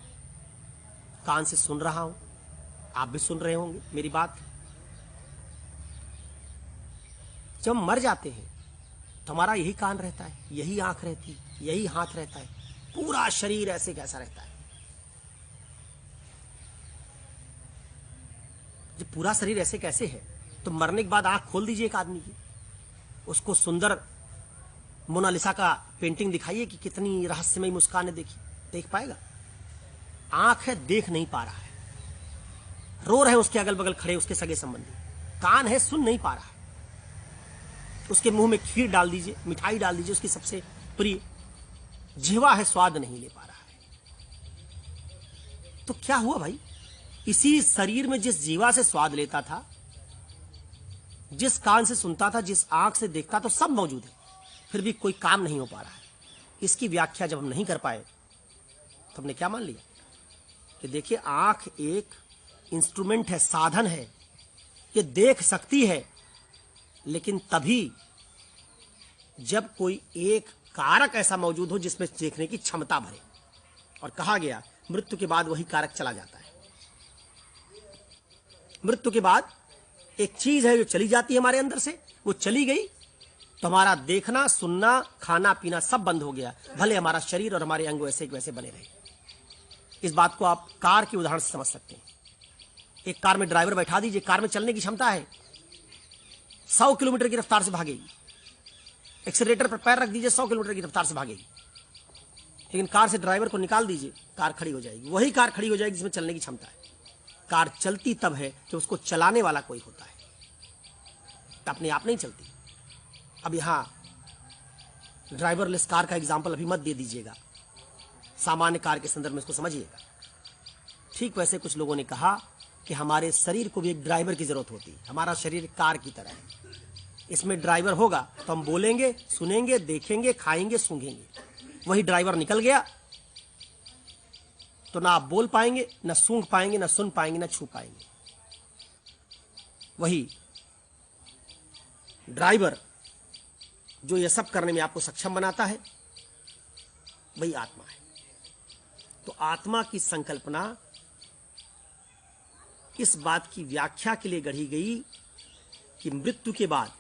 कान से सुन रहा हूं, आप भी सुन रहे होंगे मेरी बात। जब हम मर जाते हैं तो हमारा यही कान रहता है, यही आंख रहती है, यही हाथ रहता है, पूरा शरीर ऐसे कैसा रहता है। जब पूरा शरीर ऐसे कैसे है, तो मरने के बाद आंख खोल दीजिए एक आदमी की, उसको सुंदर मोनालिसा का पेंटिंग दिखाइए कि कितनी रहस्यमयी मुस्कान है, देखिए, देख पाएगा? आंख है, देख नहीं पा रहा है। रो रहे हैं उसके अगल बगल खड़े उसके सगे संबंधी। कान है, सुन नहीं पा रहा है। उसके मुंह में खीर डाल दीजिए, मिठाई डाल दीजिए, उसकी सबसे प्रिय। जिह्वा है, स्वाद नहीं ले पा रहा है। तो क्या हुआ भाई? इसी शरीर में जिस जीवा से स्वाद लेता था, जिस कान से सुनता था, जिस आंख से देखता, तो सब मौजूद है, फिर भी कोई काम नहीं हो पा रहा है। इसकी व्याख्या जब हम नहीं कर पाए तो हमने क्या मान लिया कि देखिए, आंख एक इंस्ट्रूमेंट है, साधन है, ये देख सकती है, लेकिन तभी जब कोई एक कारक ऐसा मौजूद हो जिसमें देखने की क्षमता भरे। और कहा गया मृत्यु के बाद वही कारक चला जाता है। मृत्यु के बाद एक चीज है जो चली जाती है हमारे अंदर से, वो चली गई तो हमारा देखना, सुनना, खाना पीना सब बंद हो गया, भले हमारा शरीर और हमारे अंग वैसे वैसे बने रहे। इस बात को आप कार के उदाहरण से समझ सकते हैं। एक कार में ड्राइवर बैठा दीजिए, कार में चलने की क्षमता है, 100 किलोमीटर की रफ्तार से भागेगी। एक्सीलरेटर पर पैर रख दीजिए, 100 किलोमीटर की रफ्तार से भागेगी। लेकिन कार से ड्राइवर को निकाल दीजिए, कार खड़ी हो जाएगी। वही कार खड़ी हो जाएगी जिसमें चलने की क्षमता है। कार चलती तब है जब उसको चलाने वाला कोई होता है, अपने आप नहीं चलती। अब यहां ड्राइवरलेस कार का एग्जाम्पल अभी मत दे दीजिएगा, सामान्य कार के संदर्भ में इसको समझिएगा। ठीक वैसे कुछ लोगों ने कहा कि हमारे शरीर को भी एक ड्राइवर की जरूरत होती है। हमारा शरीर कार की तरह है, इसमें ड्राइवर होगा तो हम बोलेंगे, सुनेंगे, देखेंगे, खाएंगे, सूंघेंगे। वही ड्राइवर निकल गया तो ना आप बोल पाएंगे, ना सूंघ पाएंगे, ना सुन पाएंगे, ना छू पाएंगे। वही ड्राइवर जो ये सब करने में आपको सक्षम बनाता है, वही आत्मा है। तो आत्मा की संकल्पना इस बात की व्याख्या के लिए गढ़ी गई कि मृत्यु के बाद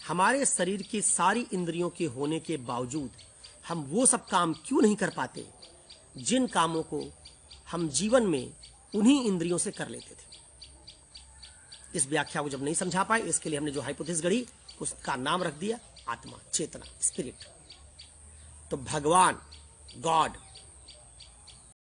हमारे शरीर की सारी इंद्रियों के होने के बावजूद हम वो सब काम क्यों नहीं कर पाते जिन कामों को हम जीवन में उन्हीं इंद्रियों से कर लेते थे। इस व्याख्या को जब नहीं समझा पाए, इसके लिए हमने जो हाइपोथेसिस गढ़ी उसका नाम रख दिया आत्मा, चेतना, स्पिरिट। तो भगवान, गॉड